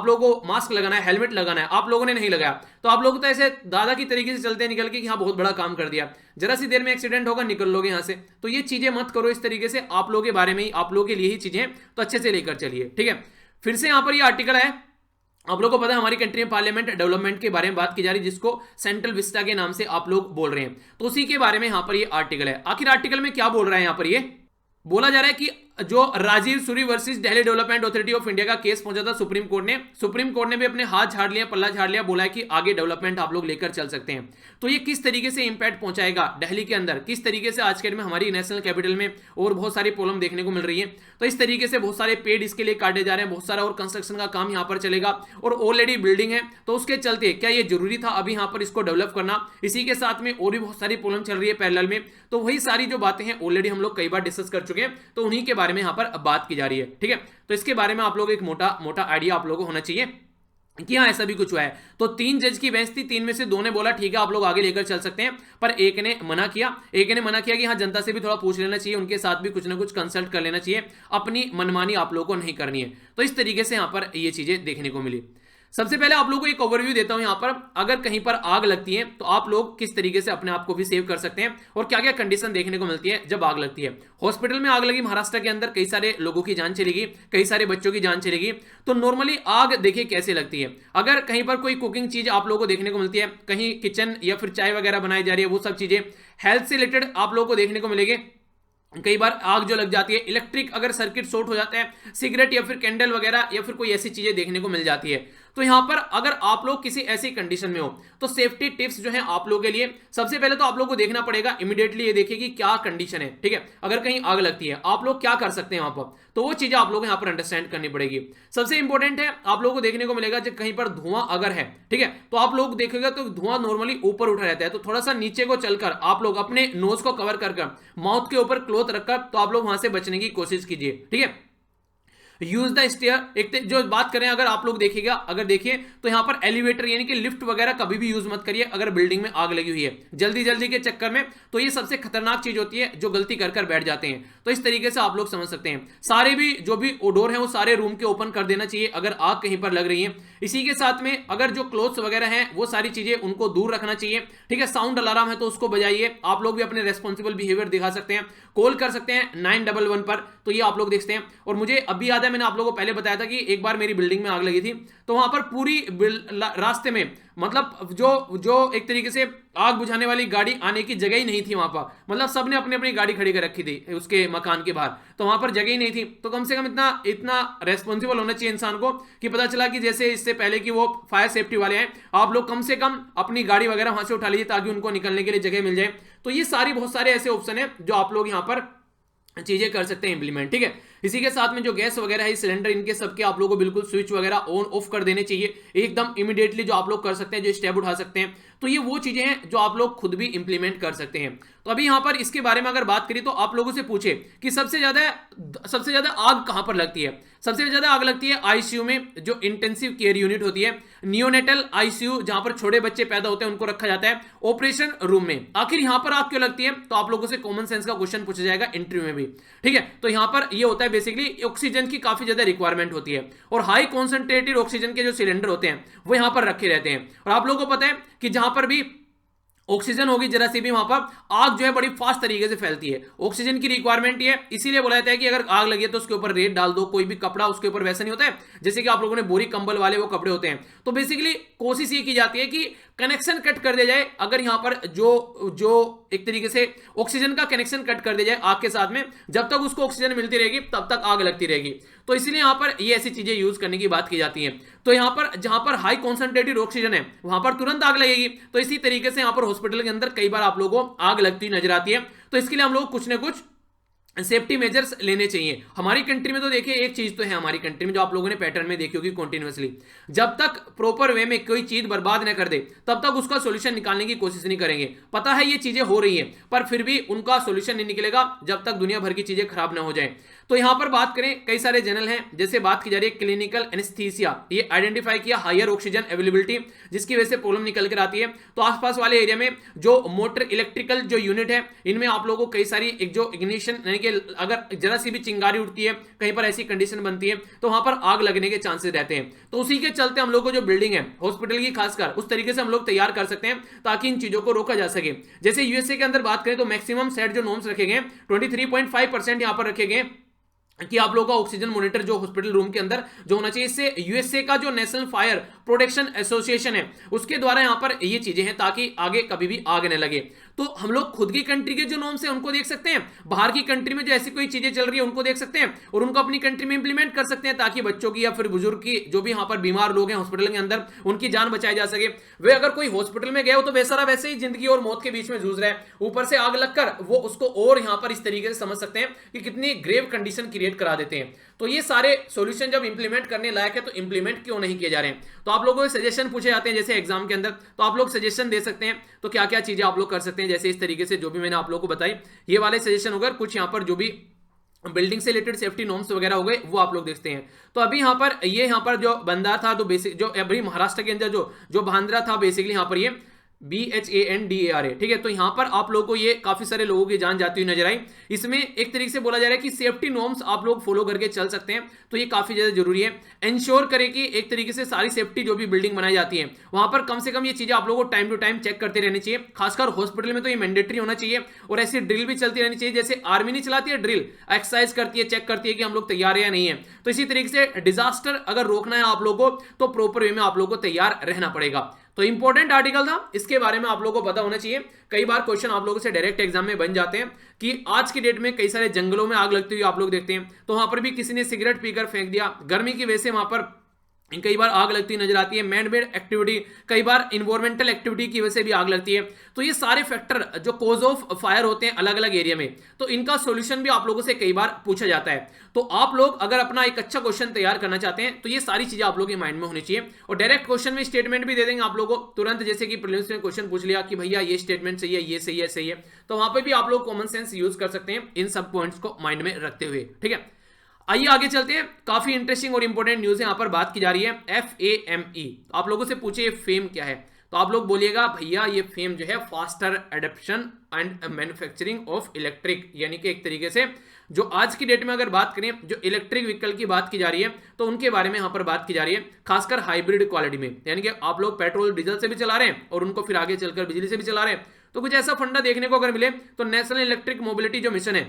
[SPEAKER 1] लोगों को मास्क लगाना है, हेलमेट लगाना है, आप लोगों ने नहीं लगाया, तो आप लोग तो ऐसे दादा की तरीके से चलते निकल के कि हाँ बहुत बड़ा काम कर दिया, जरा सी देर में एक्सीडेंट होगा निकल लोगे यहां से। तो ये चीजें मत करो इस तरीके से, आप लोगों के बारे में ही, आप लोगों के लिए ही चीजें, तो अच्छे से लेकर चलिए, ठीक है। फिर से यहां पर ये आर्टिकल है, आप लोगों को पता है हमारी कंट्री में पार्लियामेंट डेवलपमेंट के बारे में बात की जा रही है, जिसको सेंट्रल विस्टा के नाम से आप लोग बोल रहे हैं, तो उसी के बारे में यहां पर ये आर्टिकल है। आखिर आर्टिकल में क्या बोल रहा है, यहां पर ये बोला जा रहा है कि जो Rajiv Suri versus Delhi development authority of India का केस पहुंचा था सुप्रीम कोर्ट ने भी अपने हाथ झाड़ लिया, पल्ला झाड़ लिया, बोला है कि आगे डेवलपमेंट आप लोग लेकर चल सकते हैं। तो ये किस तरीके से इंपैक्ट पहुंचाएगा दिल्ली के अंदर, किस तरीके से आज के में हमारी नेशनल कैपिटल में और बहुत सारी प्रॉब्लम देखने को मिल रही है, तो इस तरीके से बहुत सारे पेड़ इसके लिए काटे जा रहे हैं, बहुत सारा और कंस्ट्रक्शन का काम यहाँ पर चलेगा, और ऑलरेडी बिल्डिंग है, तो उसके चलते क्या ये जरूरी था अभी यहाँ पर इसको डेवलप करना, इसी के साथ में और भी बहुत सारी प्रॉब्लम चल रही है पैरेलल में, तो वही सारी जो बातें हैं ऑलरेडी हम लोग कई बार डिस्कस कर चुके हैं, तो उन्हीं के बारे में यहाँ पर बात की जा रही है, ठीक है। तो इसके बारे में आप लोग एक मोटा आइडिया आप लोगों को होना चाहिए कि हाँ ऐसा भी कुछ हुआ है। तो 3 जज की बेंच थी, 3 में से 2 ने बोला ठीक है आप लोग आगे लेकर चल सकते हैं, पर एक ने मना किया कि हाँ जनता से भी थोड़ा पूछ लेना चाहिए, उनके साथ भी कुछ ना कुछ कंसल्ट कर लेना चाहिए, अपनी मनमानी आप लोगों को नहीं करनी है। तो इस तरीके से यहां पर ये चीजें देखने को मिली। सबसे पहले आप लोगों को एक ओवरव्यू देता हूं, यहां पर अगर कहीं पर आग लगती है तो आप लोग किस तरीके से अपने आप को भी सेव कर सकते हैं और क्या क्या कंडीशन देखने को मिलती है जब आग लगती है। हॉस्पिटल में आग लगी महाराष्ट्र के अंदर, कई सारे लोगों की जान चलेगी, कई सारे बच्चों की जान चलेगी। तो नॉर्मली आग देखिए कैसे लगती है, अगर कहीं पर कोई कुकिंग चीज आप लोगों को देखने को मिलती है, कहीं किचन या फिर चाय वगैरह बनाई जा रही है, वो सब चीजें हेल्थ से रिलेटेड आप लोगों को देखने को मिलेगी। कई बार आग जो लग जाती है, इलेक्ट्रिक अगर सर्किट शॉर्ट हो जाता है, सिगरेट या फिर कैंडल वगैरह या फिर कोई ऐसी चीजें देखने को मिल जाती है। तो यहां पर अगर आप लोग किसी ऐसी कंडीशन में हो तो सेफ्टी टिप्स जो है आप लोगों के लिए, सबसे पहले तो आप लोग को देखना पड़ेगा इमीडिएटली, ये देखिए कि क्या कंडीशन है, ठीक है। अगर कहीं आग लगती है आप लोग क्या कर सकते हैं वहां पर, तो वो चीजें आप लोग यहां पर अंडरस्टैंड करनी पड़ेगी। सबसे इंपॉर्टेंट है आप लोगों को देखने को मिलेगा जब कहीं पर धुआं अगर है, ठीक है, तो आप लोग देखेगा तो धुआं नॉर्मली ऊपर उठा रहता है, तो थोड़ा सा नीचे को चलकर आप लोग अपने नोज को कवर कर माउथ के ऊपर क्लॉथ रखकर तो आप लोग वहां से बचने की कोशिश कीजिए, ठीक है। यूज द स्टेयर, एक जो बात करें अगर आप लोग देखिएगा, अगर देखिए तो यहां पर एलिवेटर यानी कि लिफ्ट वगैरह कभी भी यूज मत करिए अगर बिल्डिंग में आग लगी हुई है जल्दी के चक्कर में, तो ये सबसे खतरनाक चीज होती है जो गलती कर बैठ जाते हैं। तो इस तरीके से आप लोग समझ सकते हैं, सारे भी जो भी डोर है वो सारे रूम के ओपन कर देना चाहिए अगर आग कहीं पर लग रही है। इसी के साथ में अगर जो क्लोथ्स वगैरह हैं वो सारी चीजें उनको दूर रखना चाहिए, ठीक है। साउंड अलार्म है तो उसको बजाइए, आप लोग भी अपने रेस्पॉन्सिबल बिहेवियर दिखा सकते हैं, कॉल कर सकते हैं 911 पर, तो ये आप लोग देखते हैं। और मुझे अभी याद है मैंने आप लोगों को पहले बताया था कि एक बार मेरी बिल्डिंग में आग लगी थी, तो वहां पर पूरी रास्ते में मतलब जो एक तरीके से आग बुझाने वाली गाड़ी आने की जगह ही नहीं थी वहां पर, मतलब सबने अपनी अपनी गाड़ी खड़ी कर रखी थी उसके मकान के बाहर, तो वहां पर जगह ही नहीं थी। तो कम से कम इतना रेस्पॉन्सिबल होना चाहिए इंसान को कि पता चला कि जैसे इससे पहले कि वो फायर सेफ्टी वाले हैं, आप लोग कम से कम अपनी गाड़ी वगैरह वहां से उठा लीजिए ताकि उनको निकलने के लिए जगह मिल जाए। तो ये सारी बहुत सारे ऐसे ऑप्शन है जो आप लोग यहां पर चीजें कर सकते हैं इंप्लीमेंट, ठीक है। इसी के साथ में जो गैस वगैरह है सिलेंडर, इनके सबके आप लोगों को बिल्कुल स्विच वगैरह ऑन ऑफ कर देने चाहिए एकदम इमीडिएटली, जो आप लोग कर सकते हैं, जो स्टेप उठा सकते हैं। तो ये वो चीजें हैं जो आप लोग खुद भी इंप्लीमेंट कर सकते हैं। तो अभी यहां पर इसके बारे में अगर बात करें तो आप लोगों से पूछे कि सबसे ज्यादा आग कहां पर लगती है। सबसे ज्यादा आग लगती है आईसीयू में, जो इंटेंसिव केयर यूनिट होती है, नियोनेटल आईसीयू जहां पर छोटे बच्चे पैदा होते हैं उनको रखा जाता है, ऑपरेशन रूम में। आखिर यहां पर आग क्यों लगती है, तो आप लोगों से कॉमन सेंस का क्वेश्चन पूछा जाएगा इंटरव्यू में भी, ठीक है। तो यहां पर ये होता है बेसिकली ऑक्सीजन की काफी ज्यादा रिक्वायरमेंट होती है और हाई कॉन्सेंट्रेटेड ऑक्सीजन के जो सिलेंडर होते हैं वो यहां पर रखे रहते हैं। और आप लोगों को पता है कि जहां पर भी ऑक्सीजन होगी जरा सी भी, वहां पर आग जो है बड़ी फास्ट तरीके से फैलती है। ऑक्सीजन की रिक्वायरमेंट ये है, इसीलिए बोला जाता है कि अगर आग लगी है तो उसके ऊपर रेत डाल दो, कोई भी कपड़ा उसके ऊपर वैसा नहीं होता है जैसे कि आप लोगों ने बोरी कंबल वाले वो कपड़े होते हैं। तो बेसिकली कोशिश ये की जाती है कि कनेक्शन कट कर दिया जाए, अगर यहां पर जो एक तरीके से ऑक्सीजन का कनेक्शन कट कर दिया जाए आग के साथ में, जब तक उसको ऑक्सीजन मिलती रहेगी तब तक आग लगती रहेगी। तो इसलिए यहां पर ये ऐसी चीजें यूज करने की बात की जाती है। तो यहां पर जहां पर हाई कॉन्सेंट्रेटेड ऑक्सीजन है वहां पर तुरंत आग लगेगी। तो इसी तरीके से यहां पर हॉस्पिटल के अंदर कई बार आप लोगों को आग लगती नजर आती है। तो इसके लिए हम लोग कुछ ना कुछ सेफ्टी मेजर्स लेने चाहिए। हमारी कंट्री में तो देखिए एक चीज तो है हमारी कंट्री में जो आप लोगों ने पैटर्न में देखी होगी कंटिन्यूअसली, जब तक प्रॉपर वे में कोई चीज बर्बाद न कर दे तब तक उसका सॉल्यूशन निकालने की कोशिश नहीं करेंगे। पता है ये चीजें हो रही हैं पर फिर भी उनका सॉल्यूशन नहीं निकलेगा जब तक दुनिया भर की चीजें खराब ना हो जाए। तो यहां पर बात करें कई सारे जनरल हैं, जैसे बात की जा रही है क्लिनिकल एनेस्थीसिया, ये आइडेंटिफाई किया हायर ऑक्सीजन अवेलेबिलिटी जिसकी वजह से प्रॉब्लम निकल कर आती है। तो आसपास वाले एरिया में जो मोटर इलेक्ट्रिकल जो यूनिट है इनमें आप लोगों को कई सारी एक जो इग्निशन यानी कि अगर जरा सी भी चिंगारी उठती है, कहीं पर ऐसी कंडीशन बनती है तो वहां पर आग लगने के चांसेस रहते हैं। तो उसी के चलते हम लोग को जो बिल्डिंग है हॉस्पिटल की खासकर उस तरीके से हम लोग तैयार कर सकते हैं ताकि इन चीजों को रोका जा सके। जैसे यूएसए के अंदर बात करें तो मैक्सिमम सेट जो नॉर्म्स रखे गए 23.5% यहां पर रखे गए कि आप लोगों का ऑक्सीजन मॉनिटर जो हॉस्पिटल रूम के अंदर जो होना चाहिए। इससे यूएसए का जो नेशनल फायर प्रोटेक्शन एसोसिएशन है उसके द्वारा यहां पर ये चीजें हैं ताकि आगे कभी भी आग न लगे। तो हम लोग खुद की कंट्री के जो नॉर्म्स हैं उनको देख सकते हैं, बाहर की कंट्री में जो ऐसी कोई चीजें चल रही है उनको देख सकते हैं और उनको अपनी कंट्री में इंप्लीमेंट कर सकते हैं ताकि बच्चों की या फिर बुजुर्ग की जो भी यहां पर बीमार लोग हैं हॉस्पिटल के अंदर उनकी जान बचाई जा सके। वे अगर कोई हॉस्पिटल में गए हो तो वैसे ही जिंदगी और मौत के बीच में जूझ रहा है, ऊपर से आग लगकर वो उसको और यहां पर इस तरीके से समझ सकते हैं कि कितनी ग्रेव कंडीशन क्रिएट करा देते हैं। तो ये सारे सॉल्यूशन जब इंप्लीमेंट करने लायक है तो इंप्लीमेंट क्यों नहीं किए जा रहे हैं। तो आप लोगों को सजेशन पूछे जाते हैं जैसे एग्जाम के अंदर, तो आप लोग सजेशन दे सकते हैं तो क्या क्या चीजें आप लोग कर सकते हैं। जैसे इस तरीके से जो भी मैंने आप लोगों को बताई ये वाले सजेशन होगा, कुछ यहाँ पर जो भी बिल्डिंग से रिलेटेड सेफ्टी नॉर्म्स वगैरह हो गए वो आप लोग देखते हैं। तो अभी यहाँ पर जो बंदा था तो बेसिक जो अभी महाराष्ट्र के अंदर जो बांद्रा था बेसिकली यहाँ पर ये BHANDARA, ठीक है। तो यहां पर आप लोगों को ये काफी सारे लोगों की जान जाती हुई नजर आई। इसमें एक तरीके से बोला जा रहा है कि सेफ्टी नॉर्म्स आप लोग फॉलो करके चल सकते हैं, तो ये काफी ज्यादा जरूरी है। इंश्योर करें कि एक तरीके से सारी सेफ्टी जो भी बिल्डिंग बनाई जाती है वहां पर कम से कम ये चीजें आप लोगों को टाइम टू टाइम चेक करते रहनी चाहिए। खासकर हॉस्पिटल में तो ये मैंडेटरी होना चाहिए और ऐसी ड्रिल भी चलती रहनी चाहिए। जैसे आर्मी नहीं चलाती है ड्रिल, एक्सरसाइज करती है, चेक करती है कि हम लोग तैयार है या नहीं है। तो इसी तरीके से डिजास्टर अगर रोकना है आप लोगों को तो प्रॉपर वे में आप लोगों को तैयार रहना पड़ेगा। तो इंपॉर्टेंट आर्टिकल था, इसके बारे में आप लोगों को पता होना चाहिए। कई बार क्वेश्चन आप लोगों से डायरेक्ट एग्जाम में बन जाते हैं कि आज की डेट में कई सारे जंगलों में आग लगती हुई आप लोग देखते हैं, तो वहां पर भी किसी ने सिगरेट पीकर फेंक दिया, गर्मी की वजह से वहां पर कई बार आग लगती नजर आती है। मैन मेड एक्टिविटी, कई बार इन्वायरमेंटल एक्टिविटी की वजह से भी आग लगती है। तो ये सारे फैक्टर जो कॉज ऑफ फायर होते हैं अलग अलग एरिया में, तो इनका सॉल्यूशन भी आप लोगों से कई बार पूछा जाता है। तो आप लोग अगर अपना एक अच्छा क्वेश्चन तैयार करना चाहते हैं तो ये सारी चीजें आप लोगों के माइंड में होनी चाहिए। और डायरेक्ट क्वेश्चन में स्टेटमेंट भी दे देंगे आप लोगों को तुरंत, जैसे कि प्रीलिम्स में क्वेश्चन पूछ लिया कि भैया ये स्टेटमेंट सही है, ये सही है, सही है, तो वहां पर भी आप लोग कॉमन सेंस यूज कर सकते हैं इन सब पॉइंट्स को माइंड में रखते हुए, ठीक है। आइए आगे चलते हैं, काफी इंटरेस्टिंग और इंपॉर्टेंट न्यूज है यहां पर बात की जा रही है FAME। तो आप लोगों से पूछे ये फेम क्या है, तो आप लोग बोलिएगा भैया ये फेम जो है faster adaption and manufacturing of electric, यानी कि एक तरीके से जो आज की डेट में अगर बात करें जो इलेक्ट्रिक व्हीकल की बात की जा रही है तो उनके बारे में यहां पर बात की जा रही है, खासकर हाइब्रिड क्वालिटी में, यानी कि आप लोग पेट्रोल डीजल से भी चला रहे हैं और उनको फिर आगे चलकर बिजली से भी चला रहे हैं। तो कुछ ऐसा फंडा देखने को अगर मिले तो नेशनल इलेक्ट्रिक मोबिलिटी जो मिशन है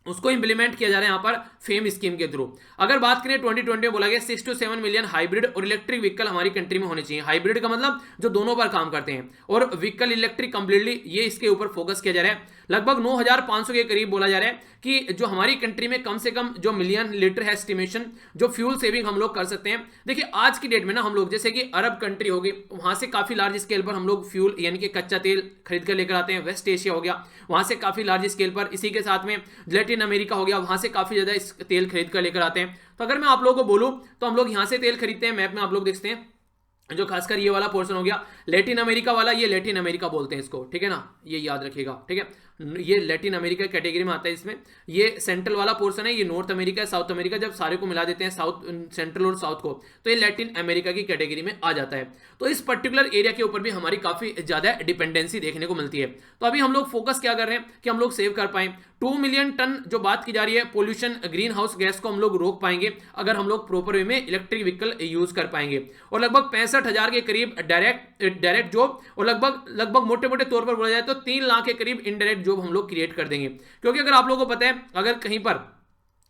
[SPEAKER 1] उसको इंप्लीमेंट किया जा रहा है यहां पर फेम स्कीम के थ्रू। अगर बात करें 2020 में बोला गया 6 to 7 मिलियन हाइब्रिड और इलेक्ट्रिक व्हीकल हमारी कंट्री में होने चाहिए। हाइब्रिड का मतलब जो दोनों पर काम करते हैं और व्हीकल इलेक्ट्रिक कंप्लीटली, ये इसके ऊपर फोकस किया जा रहा है। लगभग 9500 के करीब बोला जा रहा है कि जो हमारी कंट्री में कम से कम जो मिलियन लीटर है एस्टिमेशन जो फ्यूल सेविंग हम लोग कर सकते हैं। देखिए आज की डेट में ना हम लोग जैसे कि अरब कंट्री हो गई, वहां से काफी लार्ज स्केल पर हम लोग फ्यूल यानी कि कच्चा तेल खरीद कर लेकर आते हैं। वेस्ट एशिया हो गया, वहां से काफी लार्ज स्केल पर, इसी के साथ में लैटिन अमेरिका हो गया, वहां से काफी ज्यादा इस तेल खरीद कर लेकर आते हैं। तो अगर मैं आप लोगों को बोलूं तो हम लोग यहां से तेल खरीदते हैं, मैप में आप लोग देखते हैं जो खासकर ये वाला पोर्शन हो गया लैटिन अमेरिका वाला, ये लैटिन अमेरिका बोलते हैं इसको, ठीक है ना, ये याद रखिएगा, ठीक है। ये लैटिन अमेरिका कैटेगरी में आता है। इसमें ये सेंट्रल वाला पोर्शन है, ये नॉर्थ अमेरिका है, साउथ अमेरिका, जब सारे को मिला देते हैं साउथ सेंट्रल और साउथ को, तो ये लैटिन अमेरिका की कैटेगरी में आ जाता है। तो इस पर्टिकुलर एरिया के ऊपर भी हमारी काफी ज्यादा डिपेंडेंसी देखने को मिलती है। तो अभी हम लोग फोकस क्या कर रहे हैं कि हम लोग सेव कर पाए 2 मिलियन टन जो बात की जा रही है पोल्यूशन ग्रीन हाउस गैस को हम लोग रोक पाएंगे अगर हम लोग प्रॉपर वे में इलेक्ट्रिक व्हीकल यूज कर पाएंगे। और लगभग 65,000 के करीब डायरेक्ट जॉब, और लगभग मोटे मोटे तौर पर बोला जाए तो 3 लाख के करीब इनडायरेक्ट जॉब हम लोग क्रिएट कर देंगे। क्योंकि अगर आप लोगों को पता है अगर कहीं पर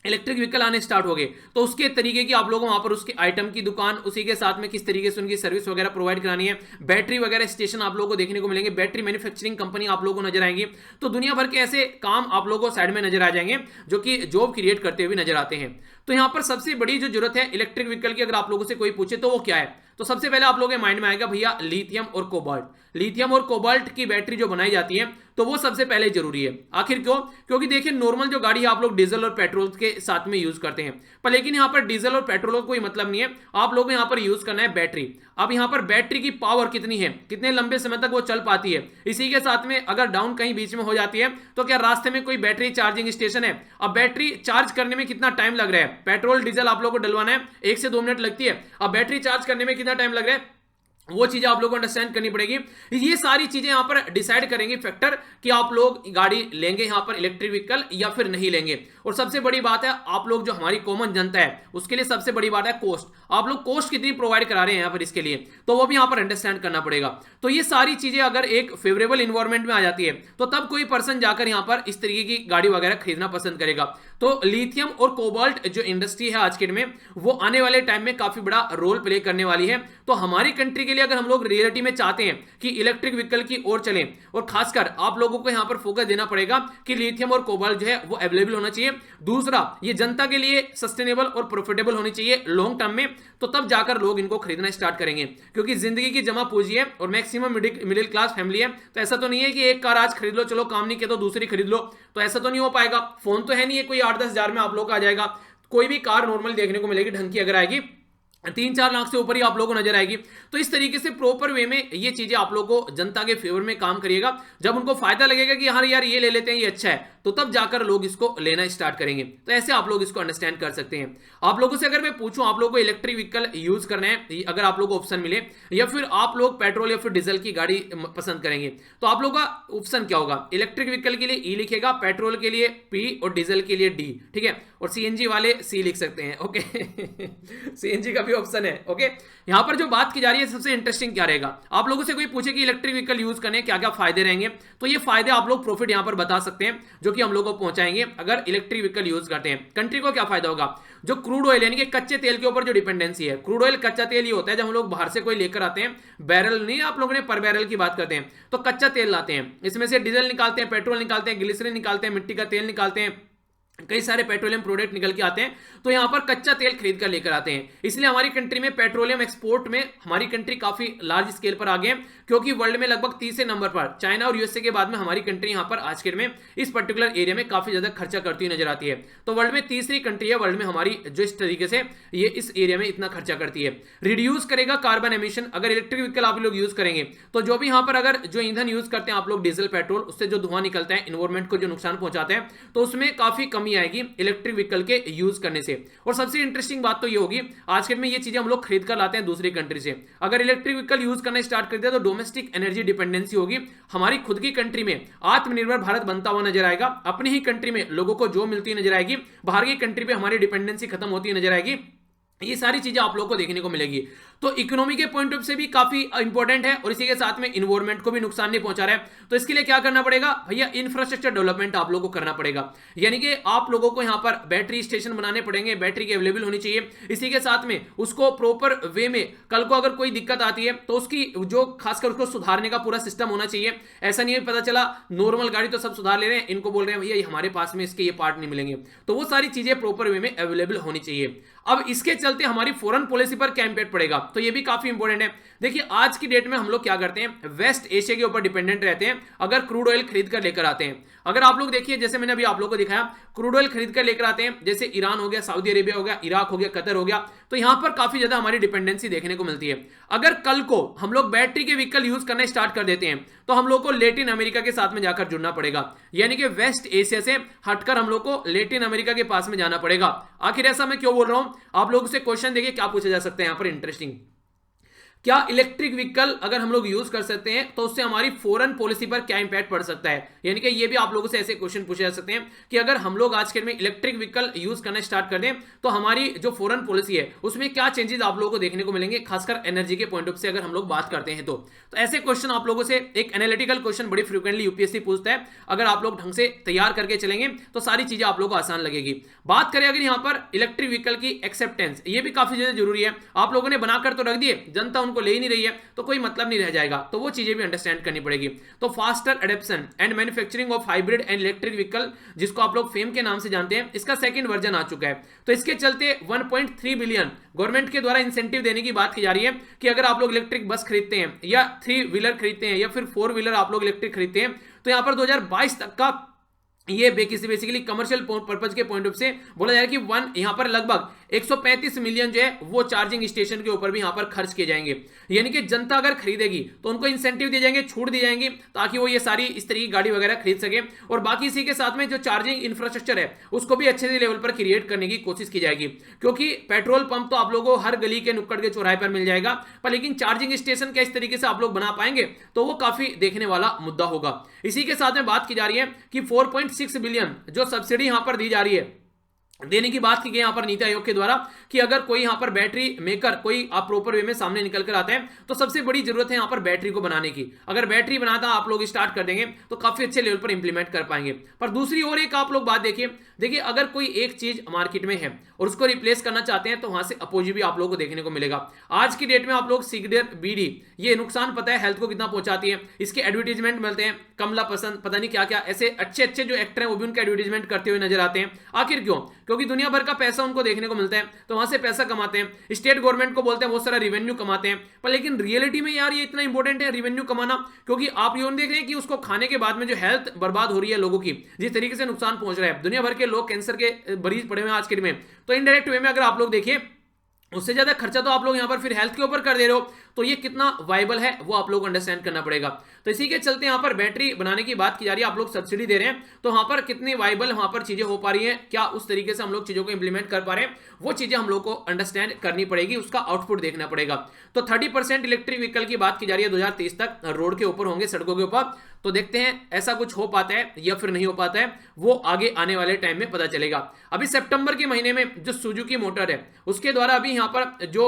[SPEAKER 1] इलेक्ट्रिक व्हीकल आने स्टार्ट हो गए तो उसके तरीके की आप लोगों वहां पर उसके आइटम की दुकान, उसी के साथ में किस तरीके से उनकी सर्विस वगैरह प्रोवाइड करानी है, बैटरी वगैरह स्टेशन आप लोगों को देखने को मिलेंगे, बैटरी मैन्युफैक्चरिंग कंपनी आप लोगों को नजर आएंगी। तो दुनिया भर के ऐसे काम आप लोगों को साइड में नजर आ जाएंगे जो कि जॉब क्रिएट करते हुए नजर आते हैं। तो यहां पर सबसे बड़ी जो जरूरत है इलेक्ट्रिक व्हीकल की, अगर आप लोगों से कोई पूछे तो वो क्या है, तो सबसे पहले आप लोगों के माइंड में आएगा भैया लिथियम और कोबाल्ट। लिथियम और कोबाल्ट की बैटरी जो बनाई जाती है तो वो सबसे पहले जरूरी है। आखिर क्यों? क्योंकि देखिए नॉर्मल जो गाड़ी है आप लोग डीजल और पेट्रोल के साथ में यूज करते हैं, पर लेकिन यहां पर डीजल और पेट्रोल का कोई मतलब नहीं है, आप लोगों को यहां पर यूज करना है बैटरी। अब यहां पर बैटरी की पावर कितनी है, कितने लंबे समय तक वो चल पाती है, इसी के साथ में अगर डाउन कहीं बीच में हो जाती है तो क्या रास्ते में कोई बैटरी चार्जिंग स्टेशन है, अब बैटरी चार्ज करने में कितना टाइम लग रहा है, पेट्रोल डीजल आप लोगों को डलवाना है 1 से 2 मिनट लगती है, अब बैटरी चार्ज करने में कितना टाइम लग रहा है, वो चीजें आप लोगों को अंडरस्टैंड करनी पड़ेगी। ये सारी चीजें यहां पर डिसाइड करेंगे फैक्टर कि आप लोग गाड़ी लेंगे यहां पर इलेक्ट्रिक व्हीकल या फिर नहीं लेंगे। और सबसे बड़ी बात है आप लोग जो हमारी कॉमन जनता है उसके लिए सबसे बड़ी बात है कॉस्ट, आप लोग कॉस्ट कितनी प्रोवाइड करा रहे हैं यहां पर इसके लिए, तो वो भी यहां पर अंडरस्टैंड करना पड़ेगा। तो ये सारी चीजें अगर एक फेवरेबल इन्वायरमेंट में आ जाती है तो तब कोई पर्सन जाकर यहां पर इस तरीके की गाड़ी वगैरह खरीदना पसंद करेगा। तो लिथियम और कोबाल्ट जो इंडस्ट्री है आज के दिन में वो आने वाले टाइम में काफी बड़ा रोल प्ले करने वाली है। तो हमारी कंट्री के लिए अगर हम लोग रियलिटी में चाहते हैं कि इलेक्ट्रिक व्हीकल की ओर चलें, और खासकर आप लोगों को यहां पर फोकस देना पड़ेगा कि लिथियम और कोबाल्ट जो है वो अवेलेबल होना चाहिए। दूसरा, ये जनता के लिए सस्टेनेबल और प्रॉफिटेबल होनी चाहिए लॉन्ग टर्म में, तो तब जाकर लोग इनको खरीदना स्टार्ट करेंगे। क्योंकि जिंदगी की जमा पूंजी है और मैक्सिमम मिडिल क्लास फैमिली है, तो ऐसा तो नहीं है कि एक कार आज खरीद लो चलो काम नहीं किया तो दूसरी खरीद लो, तो ऐसा तो नहीं हो पाएगा। फोन तो है नहीं है कोई 8-10 हजार में आप लोग का आ जाएगा, कोई भी कार नॉर्मल देखने को मिलेगी ढंग की अगर आएगी 3-4 लाख से ऊपर ही आप लोगों को नजर आएगी। तो इस तरीके से प्रॉपर वे में ये चीजें आप लोगों को जनता के फेवर में काम करिएगा। जब उनको फायदा लगेगा कि हाँ यार ये ले लेते हैं ये अच्छा है, तो तब जाकर लोग इसको लेना स्टार्ट करेंगे। तो ऐसे आप लोग इसको अंडरस्टैंड कर सकते हैं। आप लोगों से अगर मैं पूछूं आप लोगों को इलेक्ट्रिक व्हीकल यूज करना है, अगर आप लोगों को ऑप्शन मिले, या फिर आप लोग पेट्रोल या फिर डीजल की गाड़ी पसंद करेंगे, तो आप लोगों का ऑप्शन क्या होगा? इलेक्ट्रिक व्हीकल के लिए ई लिखेगा, पेट्रोल के लिए पी और डीजल के लिए डी, ठीक है, और सीएनजी वाले सी लिख सकते हैं, ओके। सीएनजी का भी ऑप्शन है, ओके। यहां पर जो बात की जा रही है सबसे इंटरेस्टिंग क्या रहेगा, आप लोगों से कोई पूछे कि इलेक्ट्रिक व्हीकल यूज करने क्या क्या फायदे रहेंगे, तो ये फायदे आप लोग प्रॉफिट यहां पर बता सकते हैं जो कि हम लोग को पहुंचाएंगे अगर इलेक्ट्रिक व्हीकल यूज करते हैं। कंट्री को क्या फायदा होगा? जो क्रूड ऑयल यानी कि कच्चे तेल के ऊपर जो डिपेंडेंसी है, क्रूड ऑयल कच्चा तेल ये होता है जब हम लोग बाहर से कोई लेकर आते हैं, बैरल नहीं आप लोगों ने पर बैरल की बात करते हैं, तो कच्चा तेल लाते हैं, इसमें से डीजल निकालते हैं, पेट्रोल निकालते हैं, ग्लिसरीन निकालते हैं, मिट्टी का तेल निकालते हैं, कई सारे पेट्रोलियम प्रोडक्ट निकल के आते हैं, तो यहां पर कच्चा तेल खरीद कर लेकर आते हैं। इसलिए हमारी कंट्री में पेट्रोलियम एक्सपोर्ट में हमारी कंट्री काफी लार्ज स्केल पर आ गए, क्योंकि वर्ल्ड में लगभग 30 नंबर पर चाइना और यूएसए के बाद में हमारी कंट्री यहां पर आज के में इस पर्टिकुलर एरिया में काफी ज्यादा खर्चा करती हुई नजर आती है। तो वर्ल्ड में तीसरी कंट्री है वर्ल्ड में हमारी जो इस तरीके से ये इस एरिया में इतना खर्चा करती है। रिड्यूस करेगा कार्बन एमिशन, अगर इलेक्ट्रिक व्हीकल आप लोग यूज करेंगे तो जो भी यहां पर अगर जो ईंधन यूज करते हैं आप लोग डीजल पेट्रोल, उससे जो धुआं निकलता है एनवायरमेंट को जो नुकसान पहुंचाते हैं, तो उसमें काफी कमी आएगी इलेक्ट्रिक व्हीकल के यूज करने से। और सबसे इंटरेस्टिंग बात तो ये होगी आज के में ये चीजें हम लोग खरीद कर लाते हैं दूसरी कंट्री से, अगर इलेक्ट्रिक व्हीकल यूज करना स्टार्ट कर दिया तो डोमेस्टिक एनर्जी डिपेंडेंसी होगी, हमारी खुद की कंट्री में आत्मनिर्भर भारत बनता हुआ नजर आएगा, अपनी ही कंट्री में लोगों को जो मिलती नजर आएगी, बाहर की कंट्री पे हमारी डिपेंडेंसी खत्म होती नजर आएगी। ये सारी चीजें आप लोगों को देखने को मिलेगी। तो इकोनॉमी के पॉइंट ऑफ से भी काफी इंपॉर्टेंट है और इसी के साथ में इन्वायरमेंट को भी नुकसान नहीं पहुंचा रहा है। तो इसके लिए क्या करना पड़ेगा भैया? इंफ्रास्ट्रक्चर डेवलपमेंट आप लोगों को करना पड़ेगा, यानी कि आप लोगों को यहां पर बैटरी स्टेशन बनाने पड़ेंगे, बैटरी की अवेलेबल होनी चाहिए, इसी के साथ में उसको प्रॉपर वे में कल को अगर कोई दिक्कत आती है तो उसकी जो खासकर उसको सुधारने का पूरा सिस्टम होना चाहिए। ऐसा नहीं है पता चला नॉर्मल गाड़ी तो सब सुधार ले रहे हैं, इनको बोल रहे हैं भैया हमारे पास में इसके ये पार्ट नहीं मिलेंगे, तो वो सारी चीजें प्रॉपर वे में अवेलेबल होनी चाहिए। अब इसके चलते हमारी फॉरेन पॉलिसी पर क्या इंपैक्ट पड़ेगा, तो ये भी काफी इंपॉर्टेंट है। देखिए आज की डेट में हम लोग क्या करते हैं, वेस्ट एशिया के ऊपर डिपेंडेंट रहते हैं अगर क्रूड ऑयल खरीद कर लेकर आते हैं। अगर आप लोग देखिए, जैसे मैंने अभी आप लोगों को दिखाया, क्रूड ऑयल खरीद कर लेकर आते हैं, जैसे ईरान हो गया, सऊदी अरेबिया हो गया, इराक हो गया, कतर हो गया, तो यहां पर काफी ज्यादा हमारी डिपेंडेंसी देखने को मिलती है। अगर कल को हम लोग बैटरी के व्हीकल यूज करना स्टार्ट कर देते हैं तो हम लोग को लेटिन अमेरिका के साथ में जाकर जुड़ना पड़ेगा, यानी कि वेस्ट एशिया से हटकर हम लोग को लेटिन अमेरिका के पास में जाना पड़ेगा। आखिर ऐसा मैं क्यों बोल रहा हूं, आप लोगों से क्वेश्चन देखिए क्या पूछा जा सकता है यहां पर इंटरेस्टिंग। क्या इलेक्ट्रिक व्हीकल अगर हम लोग यूज कर सकते हैं तो उससे हमारी फॉरेन पॉलिसी पर क्या इंपैक्ट पड़ सकता है, यानी कि ये भी आप लोगों से ऐसे क्वेश्चन पूछे जा सकते हैं कि अगर हम लोग आज के में इलेक्ट्रिक व्हीकल यूज करना स्टार्ट कर दें तो हमारी जो फॉरेन पॉलिसी है उसमें क्या चेंजेस आप लोगों को देखने को मिलेंगे, खासकर एनर्जी के पॉइंट ऑफ से अगर हम लोग बात करते हैं तो ऐसे क्वेश्चन आप लोगों से एक एनालिटिकल क्वेश्चन बड़ी फ्रिक्वेंटली यूपीएससी पूछता है। अगर आप लोग ढंग से तैयार करके चलेंगे तो सारी चीजें आप लोग को आसान लगेगी। बात करें अगर यहाँ पर इलेक्ट्रिक व्हीकल की एक्सेप्टेंस, ये भी काफी ज्यादा जरूरी है। आप लोगों ने बनाकर तो रख दिए, जनता उनको ले ही नहीं रही है तो कोई मतलब नहीं रह जाएगा, तो वो चीजें भी अंडरस्टैंड करनी पड़ेगी। तो faster adaptation and manufacturing of hybrid and electric vehicle, जिसको आप लोग फेम के नाम से जानते हैं, इसका सेकंड वर्जन आ चुका है। तो इसके चलते 1.3 बिलियन गवर्नमेंट के द्वारा इंसेंटिव देने की बात की जा रही है कि अगर आप लोग इलेक्ट्रिक बस खरीदते हैं या 3 व्हीलर खरीदते हैं या फिर 4 व्हीलर आप लोग इलेक्ट्रिक खरीदते हैं तो यहां पर 2022 तक का ये बेसिकली कमर्शियल पर्पज के पॉइंट ऑफ से बोला जाए कि यहां पर लगभग 135 मिलियन जो है वो चार्जिंग स्टेशन के ऊपर भी यहां पर खर्च किए जाएंगे, यानी कि जनता अगर खरीदेगी तो उनको इंसेंटिव दिए जाएंगे, छूट दी जाएंगी ताकि वो ये सारी इस तरह की गाड़ी वगैरह खरीद सके। और बाकी इसी के साथ में जो चार्जिंग इंफ्रास्ट्रक्चर है उसको भी अच्छे से लेवल पर क्रिएट करने की कोशिश की जाएगी, क्योंकि पेट्रोल पंप तो आप लोगों को हर गली के नुक्कड़ के चौराहे पर मिल जाएगा, पर लेकिन चार्जिंग स्टेशन क्या इस तरीके से आप लोग बना पाएंगे तो वो काफी देखने वाला मुद्दा होगा। इसी के साथ में बात की जा रही है कि 4.6 बिलियन जो सब्सिडी यहां पर दी जा रही है, देने की बात की गई यहां पर नीति आयोग के द्वारा कि अगर कोई यहां पर बैटरी मेकर कोई आप प्रॉपर वे में सामने निकल कर आता है तो सबसे बड़ी जरूरत है यहां पर बैटरी को बनाने की। अगर बैटरी बनाना आप लोग स्टार्ट कर देंगे तो काफी अच्छे लेवल पर इंप्लीमेंट कर पाएंगे। पर दूसरी ओर एक आप लोग बात देखिए अगर कोई एक चीज मार्केट में है और उसको रिप्लेस करना चाहते हैं तो वहां से अपोजिट भी आप लोग को देखने को मिलेगा। आज की डेट में आप लोग सिगरेट, बीड़ी, ये नुकसान पता है हेल्थ को कितना पहुंचाती है, इसके एडवर्टीजमेंट मिलते हैं। कमला पसंद, पता नहीं क्या क्या ऐसे अच्छे अच्छे जो एक्टर हैं वो भी उनका एडवर्टीजमेंट करते हुए नजर आते हैं। आखिर क्यों? क्योंकि दुनिया भर का पैसा उनको देखने को मिलता है तो वहां से पैसा कमाते हैं। स्टेट गवर्नमेंट को बोलते हैं बहुत सारा रिवेन्यू कमाते हैं, पर लेकिन रियलिटी में यार ये इतना इंपॉर्टेंट है रिवेन्यू कमाना, क्योंकि आप ये देख रहे हैं कि उसको खाने के बाद में जो हेल्थ बर्बाद हो रही है लोगों की, जिस तरीके से नुकसान पहुंच रहा है, दुनिया भर के लोग कैंसर के मरीज पड़े हुए हैं आज के दिन में। तो इनडायरेक्ट वे में अगर आप लोग देखिए उससे ज्यादा खर्चा तो आप लोग यहां पर फिर हेल्थ के ऊपर कर दे रहे हो, तो ये कितना वाइबल है वो आप लोग को अंडरस्टैंड करना पड़ेगा। तो इसी के चलते यहां पर बैटरी बनाने की बात की जा रही है, आप लोग सब्सिडी दे रहे हैं, तो वहां पर कितनी वाइबल वहां पर चीजें हो पा रही हैं, क्या उस तरीके से हम लोग चीजों को इंप्लीमेंट कर पा रहे हैं, वो चीजें हम लोग को अंडरस्टैंड करनी पड़ेगी, उसका आउटपुट देखना पड़ेगा। तो 30% इलेक्ट्रिक व्हीकल की बात की जा रही है 2030 तक रोड के ऊपर होंगे, सड़कों के ऊपर। तो देखते हैं ऐसा कुछ हो पाता है या फिर नहीं हो पाता है, वो आगे आने वाले टाइम में पता चलेगा। अभी सितंबर के महीने में जो सुजुकी मोटर है उसके द्वारा अभी यहां पर जो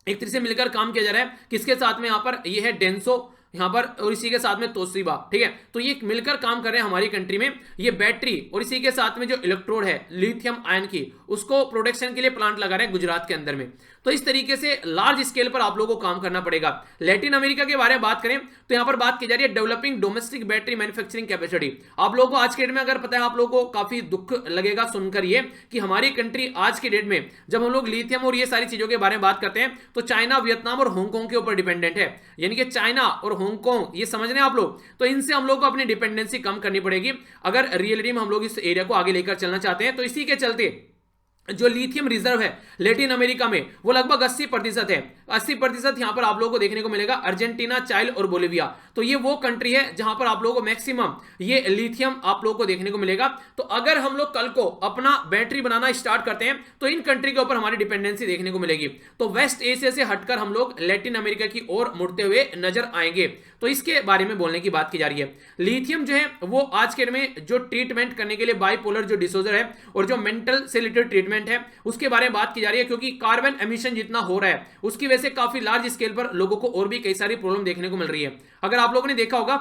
[SPEAKER 1] एक तरह से मिलकर काम किया जा रहा है, किसके साथ में यहां पर ये है डेंसो यहां पर और इसी के साथ में तोशिबा, ठीक है। तो ये मिलकर काम कर रहे हैं हमारी कंट्री में, ये बैटरी और इसी के साथ में जो इलेक्ट्रोड है लिथियम आयन की, उसको प्रोडक्शन के लिए प्लांट लगा रहे हैं गुजरात के अंदर में। तो इस तरीके से लार्ज स्केल पर आप लोगों को काम करना पड़ेगा। लैटिन अमेरिका के बारे में बात करें तो यहां पर बात की जा रही है developing domestic battery manufacturing capacity. आप लोगों को आज के डेट में अगर पता है, आप लोगों को काफी दुख लगेगा सुनकर ये कि हमारी कंट्री आज के डेट में जब हम लोग लिथियम और ये सारी चीजों के बारे में बात करते हैं तो चाइना, वियतनाम और हांगकांग के ऊपर डिपेंडेंट है, यानी कि चाइना और हांगकांग ये समझ रहे हैं आप लोग, तो इनसे हम लोग को अपनी डिपेंडेंसी कम करनी पड़ेगी अगर रियलिटी में हम लोग इस एरिया को आगे लेकर चलना चाहते हैं। तो इसी के चलते जो लिथियम रिजर्व है लैटिन अमेरिका में वो लगभग 80% है। 80% यहां पर आप लोगों को देखने को मिलेगा अर्जेंटीना, चाइल और बोलिविया। तो ये वो कंट्री है जहां पर आप लोगों को मैक्सिमम ये लिथियम आप लोगों को देखने को मिलेगा। तो अगर हम लोग कल को अपना बैटरी बनाना स्टार्ट करते हैं तो इन कंट्री के ऊपर हमारी डिपेंडेंसी देखने को मिलेगी। तो वेस्ट एशिया से हटकर हम लोग लैटिन अमेरिका की ओर मुड़ते हुए नजर आएंगे। तो इसके बारे में बोलने की बात की जा रही है। लिथियम जो है वो आज के में जो ट्रीटमेंट करने के लिए बाइपोलर जो डिसऑर्डर है और जो मेंटल से रिलेटेड ट्रीटमेंट है उसके बारे में बात की जा रही है, क्योंकि कार्बन एमिशन जितना हो रहा है उसकी वजह से काफी लार्ज स्केल पर लोगों को और भी कई सारी प्रॉब्लम देखने को मिल रही है। अगर आप लोगों ने देखा होगा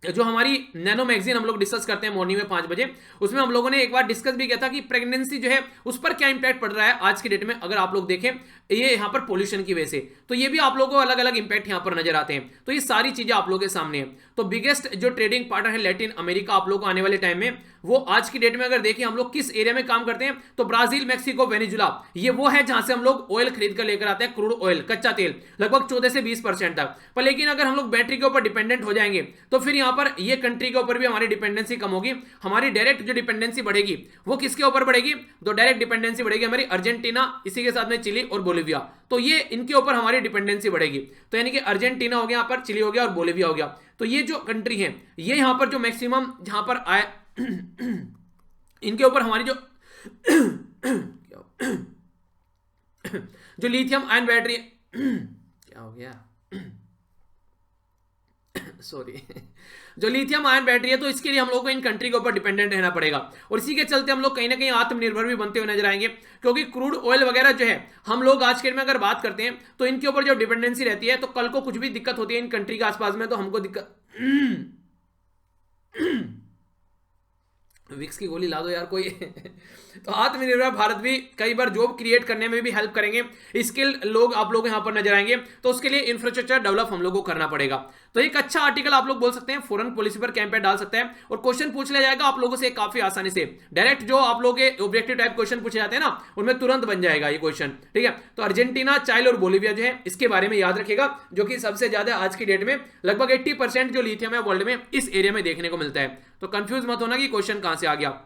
[SPEAKER 1] जो हमारी नैनो मैगजीन हम लोग डिस्कस करते हैं मॉर्निंग में 5 बजे, उसमें हम लोगों ने एक बार डिस्कस भी किया था कि प्रेगनेंसी जो है उस पर क्या इंपैक्ट पड़ रहा है आज की डेट में। अगर आप लोग देखें ये यहाँ पर पोल्यूशन की वजह से, तो ये भी आप लोगों को अलग अलग इंपैक्ट यहाँ पर नजर आते हैं। तो ये सारी चीजें आप लोगों के सामने है। तो बिगेस्ट जो ट्रेडिंग पार्टनर है लैटिन अमेरिका आप लोग को आने वाले टाइम में, वो आज की डेट में अगर देखें हम लोग किस एरिया में काम करते हैं, तो ब्राजील, मैक्सिको, वेनेजुला, ये वो है जहां से हम लोग ऑयल खरीद कर लेकर आते हैं, क्रूड ऑयल, कच्चा तेल, लगभग 14 से 20% तक। पर लेकिन अगर हम लोग बैटरी के ऊपर डिपेंडेंट हो जाएंगे तो फिर यहां पर ये कंट्री के ऊपर भी हमारी डिपेंडेंसी कम होगी। हमारी डायरेक्ट जो डिपेंडेंसी बढ़ेगी वो किसके ऊपर बढ़ेगी, तो डायरेक्ट डिपेंडेंसी बढ़ेगी हमारी अर्जेंटीना, इसी के साथ में चिली और बोलिविया, तो ये इनके ऊपर हमारी डिपेंडेंसी बढ़ेगी। तो यानी कि अर्जेंटीना हो गया, यहाँ पर चिली हो गया और बोलिविया हो गया। तो ये जो कंट्री है ये यहाँ पर जो मैक्सिमम जहां पर आए इनके ऊपर हमारी जो जो लिथियम आयन बैटरी क्या हो गया सॉरी जो लिथियम आयन बैटरी है, तो इसके लिए हम लोग को इन कंट्री के ऊपर डिपेंडेंट रहना पड़ेगा। और इसी के चलते हम लोग कहीं ना कहीं आत्मनिर्भर भी बनते हुए नजर आएंगे, क्योंकि क्रूड ऑयल वगैरह जो है हम लोग आज के में अगर बात करते हैं तो इनके ऊपर जो डिपेंडेंसी रहती है, तो कल को कुछ भी दिक्कत होती है इन कंट्री के आसपास में तो हमको दिक्कत विक्स की गोली ला दो यार कोई तो आत्मनिर्भर भारत भी कई बार जॉब क्रिएट करने में भी हेल्प करेंगे, स्किल लोग आप लोग यहां पर नजर आएंगे। तो उसके लिए इंफ्रास्ट्रक्चर डेवलप हम लोग को करना पड़ेगा। तो एक अच्छा आर्टिकल आप लोग बोल सकते हैं, फॉरेन पॉलिसी पर कैंपेन डाल सकते हैं और क्वेश्चन पूछ लिया जाएगा आप लोगों से काफी आसानी से। डायरेक्ट जो आप लोग के ऑब्जेक्टिव टाइप क्वेश्चन पूछे जाते हैं ना, उनमें तुरंत बन जाएगा ये क्वेश्चन, ठीक है। तो अर्जेंटीना, चाइल और बोलिविया जो है इसके बारे में याद रखेगा, जो कि सबसे ज्यादा आज की डेट में लगभग 80% जो लिथियम है वर्ल्ड में इस एरिया में देखने को मिलता है। तो कंफ्यूज मत होना कि क्वेश्चन कहां से आ गया,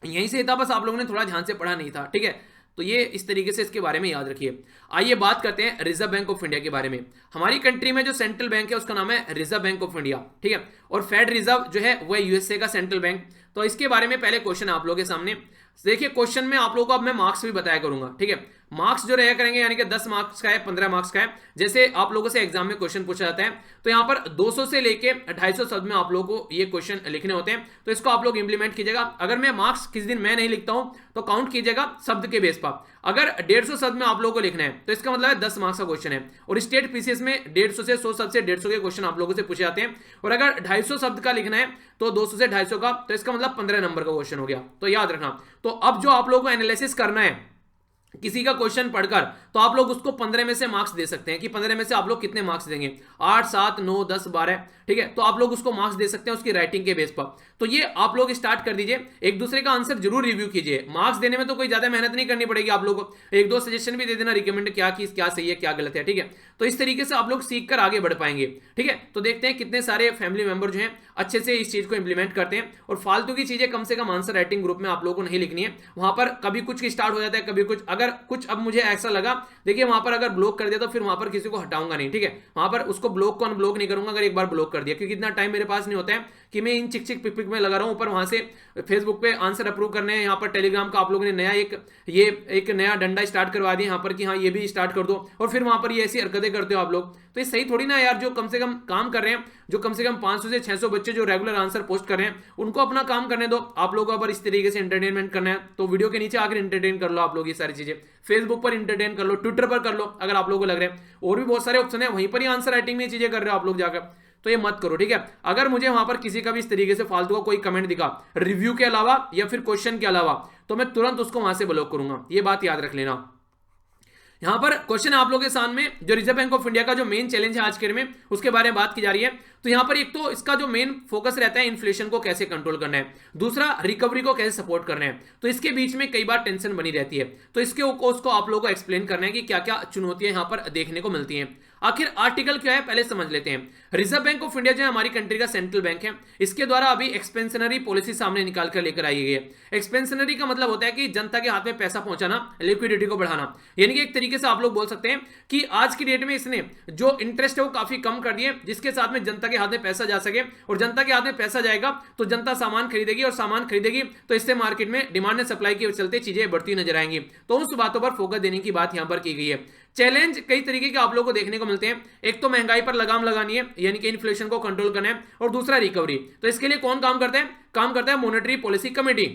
[SPEAKER 1] यहीं से था, बस आप लोगों ने थोड़ा ध्यान से पढ़ा नहीं था, ठीक है। तो ये इस तरीके से इसके बारे में याद रखिए। आइए बात करते हैं रिजर्व बैंक ऑफ इंडिया के बारे में। हमारी कंट्री में जो सेंट्रल बैंक है उसका नाम है रिजर्व बैंक ऑफ इंडिया, ठीक है। और फेड रिजर्व जो है वो यूएसए का सेंट्रल बैंक। तो इसके बारे में पहले क्वेश्चन आप लोगों के सामने देखिए। क्वेश्चन में आप लोगों को अब मैं मार्क्स भी बताया करूंगा, ठीक है। मार्क्स जो रहा करेंगे यानी कि 10 मार्क्स का है, 15 मार्क्स का है। जैसे आप लोगों से एग्जाम में क्वेश्चन पूछा जाता है तो यहाँ पर 200 से लेके 250 शब्द में आप लोगों को ये क्वेश्चन लिखने होते हैं। तो इसको आप लोग इंप्लीमेंट कीजिएगा। अगर मैं मार्क्स किस दिन मैं नहीं लिखता हूं तो काउंट कीजिएगा शब्द के बेस पर। अगर 150 शब्द में आप लोगों को लिखना है तो इसका मतलब है 10 मार्क्स का क्वेश्चन है। और स्टेट पीसीएस में 150 से 100 शब्द से 150 के क्वेश्चन आप लोगों से पूछे जाते हैं। और अगर 250 शब्द का लिखना है तो 200 से 250 का, तो इसका मतलब 15 नंबर का क्वेश्चन हो गया। तो याद रखना। तो अब जो आप लोगों को एनालिसिस करना है किसी का क्वेश्चन पढ़कर, तो आप लोग उसको 15 में से मार्क्स दे सकते हैं कि 15 में से आप लोग कितने मार्क्स देंगे, 8, 7, 9, 10, 12, ठीक है। तो आप लोग उसको मार्क्स दे सकते हैं उसकी राइटिंग के बेस पर। तो ये आप लोग स्टार्ट कर दीजिए। एक दूसरे का आंसर जरूर रिव्यू कीजिए। मार्क्स देने में तो कोई ज्यादा मेहनत नहीं करनी पड़ेगी आप लोगों को। 1-2 सजेशन भी दे देना, रिकमेंड क्या सही है क्या गलत है, ठीक है। तो इस तरीके से आप लोग सीख कर आगे बढ़ पाएंगे, ठीक है। तो देखते हैं कितने सारे फैमिली मेंबर जो हैं अच्छे से इस चीज को इंप्लीमेंट करते हैं। और फालतू की चीजें कम से कम आंसर राइटिंग ग्रुप में आप लोगों को नहीं लिखनी है। वहां पर कभी कुछ स्टार्ट हो जाता है, कभी कुछ। अगर कुछ अब मुझे ऐसा लगा, देखिए वहां पर अगर ब्लॉक कर दिया तो फिर वहां पर किसी को हटाऊंगा नहीं, ठीक है। वहां पर उसको ब्लॉक को अनब्लॉक नहीं करूंगा अगर एक बार ब्लॉक कर दिया, क्योंकि इतना टाइम मेरे पास नहीं होता है कि मैं इन चिक चिक पिक पिक में लगा रहा हूं। ऊपर वहां से फेसबुक पे आंसर अप्रूव करने हैं, यहाँ पर टेलीग्राम का आप लोगों ने नया एक नया डंडा स्टार्ट करवा दिया यहाँ पर कि हाँ ये भी स्टार्ट कर दो, और फिर वहां पर ये ऐसी हरकतें करते हो आप लोग। तो ये सही थोड़ी ना यार। जो कम से कम काम कर रहे हैं, जो कम से कम 500 से 600 बच्चे जो रेगुलर आंसर पोस्ट कर रहे हैं, उनको अपना काम करने दो। आप लोगों को अगर इस तरीके से एंटरटेनमेंट करना है तो वीडियो के नीचे आकर एंटरटेन कर लो आप लोग। ये सारी चीजें फेसबुक पर एंटरटेन कर लो, ट्विटर पर कर लो अगर आप लोगों को लग रहा है। और भी बहुत सारे ऑप्शन है, वहीं पर ही आंसर राइटिंग में चीजें कर रहे हो आप लोग जाकर। तो ये मत करो, ठीक है। अगर मुझे वहां पर किसी का भी इस तरीके से फालतू का कोई कमेंट दिखा रिव्यू के अलावा या फिर क्वेश्चन के अलावा, तो मैं तुरंत उसको वहां से ब्लॉक करूंगा। ये बात याद रख लेना। यहां पर क्वेश्चन आप लोगों के सामने जो रिजर्व बैंक ऑफ इंडिया का जो मेन चैलेंज है आज के में, उसके बारे में बात की जा रही है। तो यहां पर एक तो इसका जो मेन फोकस रहता है इन्फ्लेशन को कैसे कंट्रोल करना है, दूसरा रिकवरी को कैसे सपोर्ट करना है। तो इसके बीच में कई बार टेंशन बनी रहती है। तो इसके उसको आप लोगों को एक्सप्लेन करना है कि क्या क्या चुनौतियां यहां पर देखने को मिलती हैं। आखिर आर्टिकल क्या है पहले समझ लेते हैं। रिजर्व बैंक ऑफ इंडिया जो है हमारी कंट्री का सेंट्रल बैंक है। इसके द्वारा अभी एक्सपेंशनरी पॉलिसी सामने निकाल कर लेकर आई गई है। एक्सपेंशनरी का मतलब होता है कि जनता के हाथ में पैसा पहुंचाना, लिक्विडिटी को बढ़ाना। यानी कि एक तरीके से आप लोग बोल सकते हैं कि आज की डेट में इसने जो इंटरेस्ट है वो काफी कम कर दिए, जिसके साथ में जनता के हाथ में पैसा जा सके। और जनता के हाथ में पैसा जाएगा तो जनता सामान खरीदेगी, और सामान खरीदेगी तो इससे मार्केट में डिमांड एंड सप्लाई के चलते चीजें बढ़ती नजर आएंगी। तो उस बातों पर फोकस देने की बात यहां पर की गई है। चैलेंज कई तरीके के आप लोगों को देखने को मिलते हैं। एक तो महंगाई पर लगाम लगानी है, यानी कि इन्फ्लेशन को कंट्रोल करना है, और दूसरा रिकवरी। तो इसके लिए कौन काम करता है? काम करता है मॉनेटरी पॉलिसी कमेटी,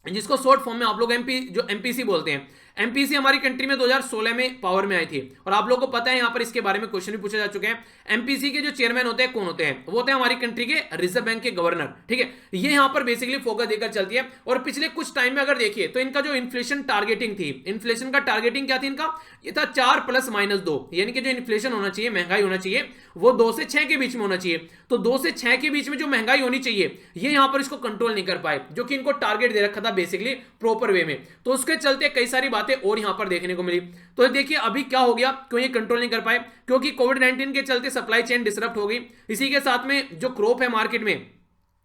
[SPEAKER 1] जिसको शॉर्ट फॉर्म में आप लोग एमपीसी बोलते हैं। एमपीसी हमारी कंट्री में 2016 में पावर में आई थी, और आप लोगों को पता है यहाँ पर इसके बारे में क्वेश्चन भी पूछे जा चुके हैं। एमपीसी के जो चेयरमैन होते हैं कौन होते हैं? वो होते हैं हमारी कंट्री के रिजर्व बैंक के गवर्नर, ठीक है। ये यहाँ पर बेसिकली फोकस देकर चलती है। और पिछले कुछ टाइम में अगर देखिए तो इनका जो इन्फ्लेशन टारगेटिंग थी, इन्फ्लेशन का टारगेटिंग क्या थी इनका? ये था 4 + -2, यानी कि जो इन्फ्लेशन होना चाहिए, महंगाई होना चाहिए, वो 2 से 6 के बीच में होना चाहिए। तो 2 से 6 के बीच में जो महंगाई होनी चाहिए, ये यहां पर इसको कंट्रोल नहीं कर पाए, जो कि इनको टारगेट दे रखा था बेसिकली प्रॉपर वे में। तो उसके चलते कई सारी बातें और यहां पर देखने को मिली। तो देखिए अभी क्या हो गया, क्यों ये कंट्रोल नहीं कर पाए? क्योंकि कोविड-19 के चलते सप्लाई चेन डिसरप्ट हो गई। इसी के साथ में जो क्रॉप है मार्केट में,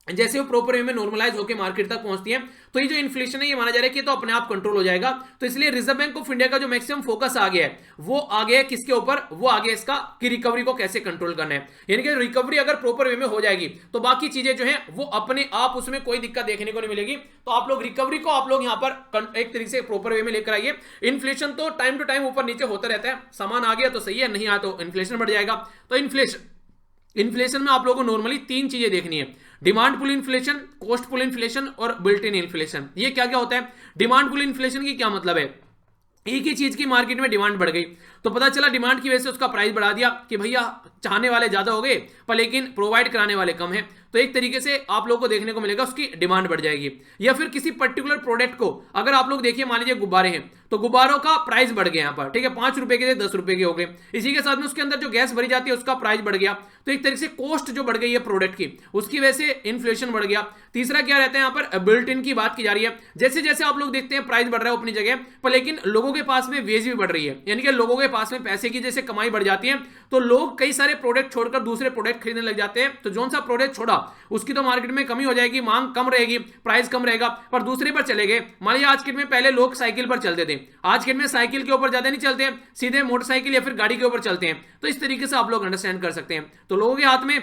[SPEAKER 1] जैसे वो प्रॉपर वे में नॉर्मलाइज होकर मार्केट तक पहुंचती है, तो ये जो इन्फ्लेशन है ये माना जा रहा है कि तो अपने आप कंट्रोल हो जाएगा। तो इसलिए रिजर्व बैंक ऑफ इंडिया का जो मैक्सिमम फोकस आ गया है, वो आ गया है किसके ऊपर? वो आ गया इसका कि रिकवरी को कैसे कंट्रोल करना है। यानी कि रिकवरी अगर प्रॉपर वे में हो जाएगी तो बाकी चीजें जो है वो अपने आप, उसमें कोई दिक्कत देखने को नहीं मिलेगी। तो आप लोग रिकवरी को आप लोग यहाँ पर एक तरीके से प्रॉपर वे में लेकर आइए। इन्फ्लेशन तो टाइम टू टाइम ऊपर नीचे होता रहता है, सामान आ गया तो सही है, नहीं आया तो इन्फ्लेशन बढ़ जाएगा। तो इन्फ्लेशन में आप लोगों को नॉर्मली 3 चीजें देखनी है: demand pull inflation, cost pull inflation और बिल्ट इन इन्फ्लेशन। ये क्या क्या होता है? डिमांड पुल इन्फ्लेशन की क्या मतलब है? एक ही चीज की मार्केट में डिमांड बढ़ गई, तो पता चला डिमांड की वजह से उसका प्राइस बढ़ा दिया कि भैया चाहने वाले ज्यादा हो गए पर लेकिन प्रोवाइड कराने वाले कम है, तो एक तरीके से आप लोगों को देखने को मिलेगा उसकी डिमांड बढ़ जाएगी। या फिर किसी पर्टिकुलर प्रोडक्ट को अगर आप लोग देखिए, मान लीजिए गुब्बारे हैं, तो गुब्बारों का प्राइस बढ़ गया यहाँ पर, ठीक है, 5 रुपए के थे 10 रुपए के हो गए। इसी के साथ में उसके अंदर जो गैस भरी जाती है उसका प्राइस बढ़ गया, तो एक तरीके से कॉस्ट जो बढ़ गई है प्रोडक्ट की, उसकी वजह से इन्फ्लेशन बढ़ गया। तीसरा क्या रहता है यहाँ पर? बिल्ट इन की बात की जा रही है। जैसे जैसे आप लोग देखते हैं प्राइस बढ़ रहा है अपनी जगह पर, लेकिन लोगों के पास में वेज भी बढ़ रही है, यानी कि लोगों के पास में पैसे की जैसे कमाई बढ़ जाती है, तो लोग कई सारे प्रोडक्ट छोड़कर दूसरे प्रोडक्ट खरीदने लग जाते हैं। तो जो सा प्रोडक्ट छोड़ा उसकी तो मार्केट में कमी हो जाएगी, मांग कम रहेगी, प्राइस कम रहेगा, पर दूसरे पर चले गए। मान लीजिए आज के में पहले लोग साइकिल पर चलते थे, आज के में साइकिल के ऊपर ज्यादा नहीं चलते हैं, सीधे मोटरसाइकिल या फिर गाड़ी के ऊपर चलते हैं। तो इस तरीके से आप लोग अंडरस्टैंड कर सकते हैं। तो लोगों के हाथ में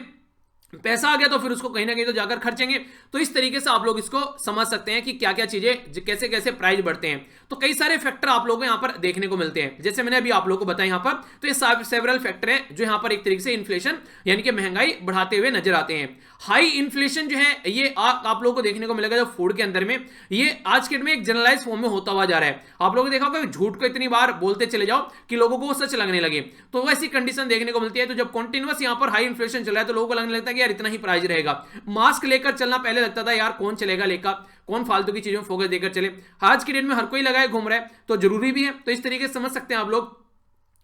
[SPEAKER 1] पैसा आ गया तो फिर उसको कहीं ना कहीं तो जाकर खर्चेंगे। तो इस तरीके से आप लोग इसको समझ सकते हैं कि क्या क्या चीजें, कैसे कैसे प्राइस बढ़ते हैं। तो कई सारे फैक्टर आप लोगों को यहाँ पर देखने को मिलते हैं, जैसे मैंने अभी आप लोगों को बताया यहाँ पर। तो ये सेवरल फैक्टर हैं जो यहाँ पर एक तरीके से इन्फ्लेशन यानी कि महंगाई बढ़ाते हुए नजर आते हैं। हाई इन्फ्लेशन जो है ये आप लोगों को देखने को मिलेगा जो फूड के अंदर में, ये आज के डेट में एक जनरलाइज फॉर्म में होता हुआ जा रहा है। आप लोगों ने देखा होगा झूठ को इतनी बार बोलते चले जाओ कि लोगों को वो सच लगने लगे, तो वैसी कंडीशन देखने को मिलती है। तो जब कंटिन्यूअस यहाँ पर हाई इन्फ्लेशन चल रहा है तो लोगों को लगने लगता है कि यार इतना ही प्राइस रहेगा। मास्क लेकर चलना पहले लगता था यार कौन चलेगा लेकर, कौन फालतू की चीजों में फोकस देकर चले। आज की डेट में हर कोई लगाए घूम रहा है, तो जरूरी भी है। तो इस तरीके से समझ सकते हैं आप लोग।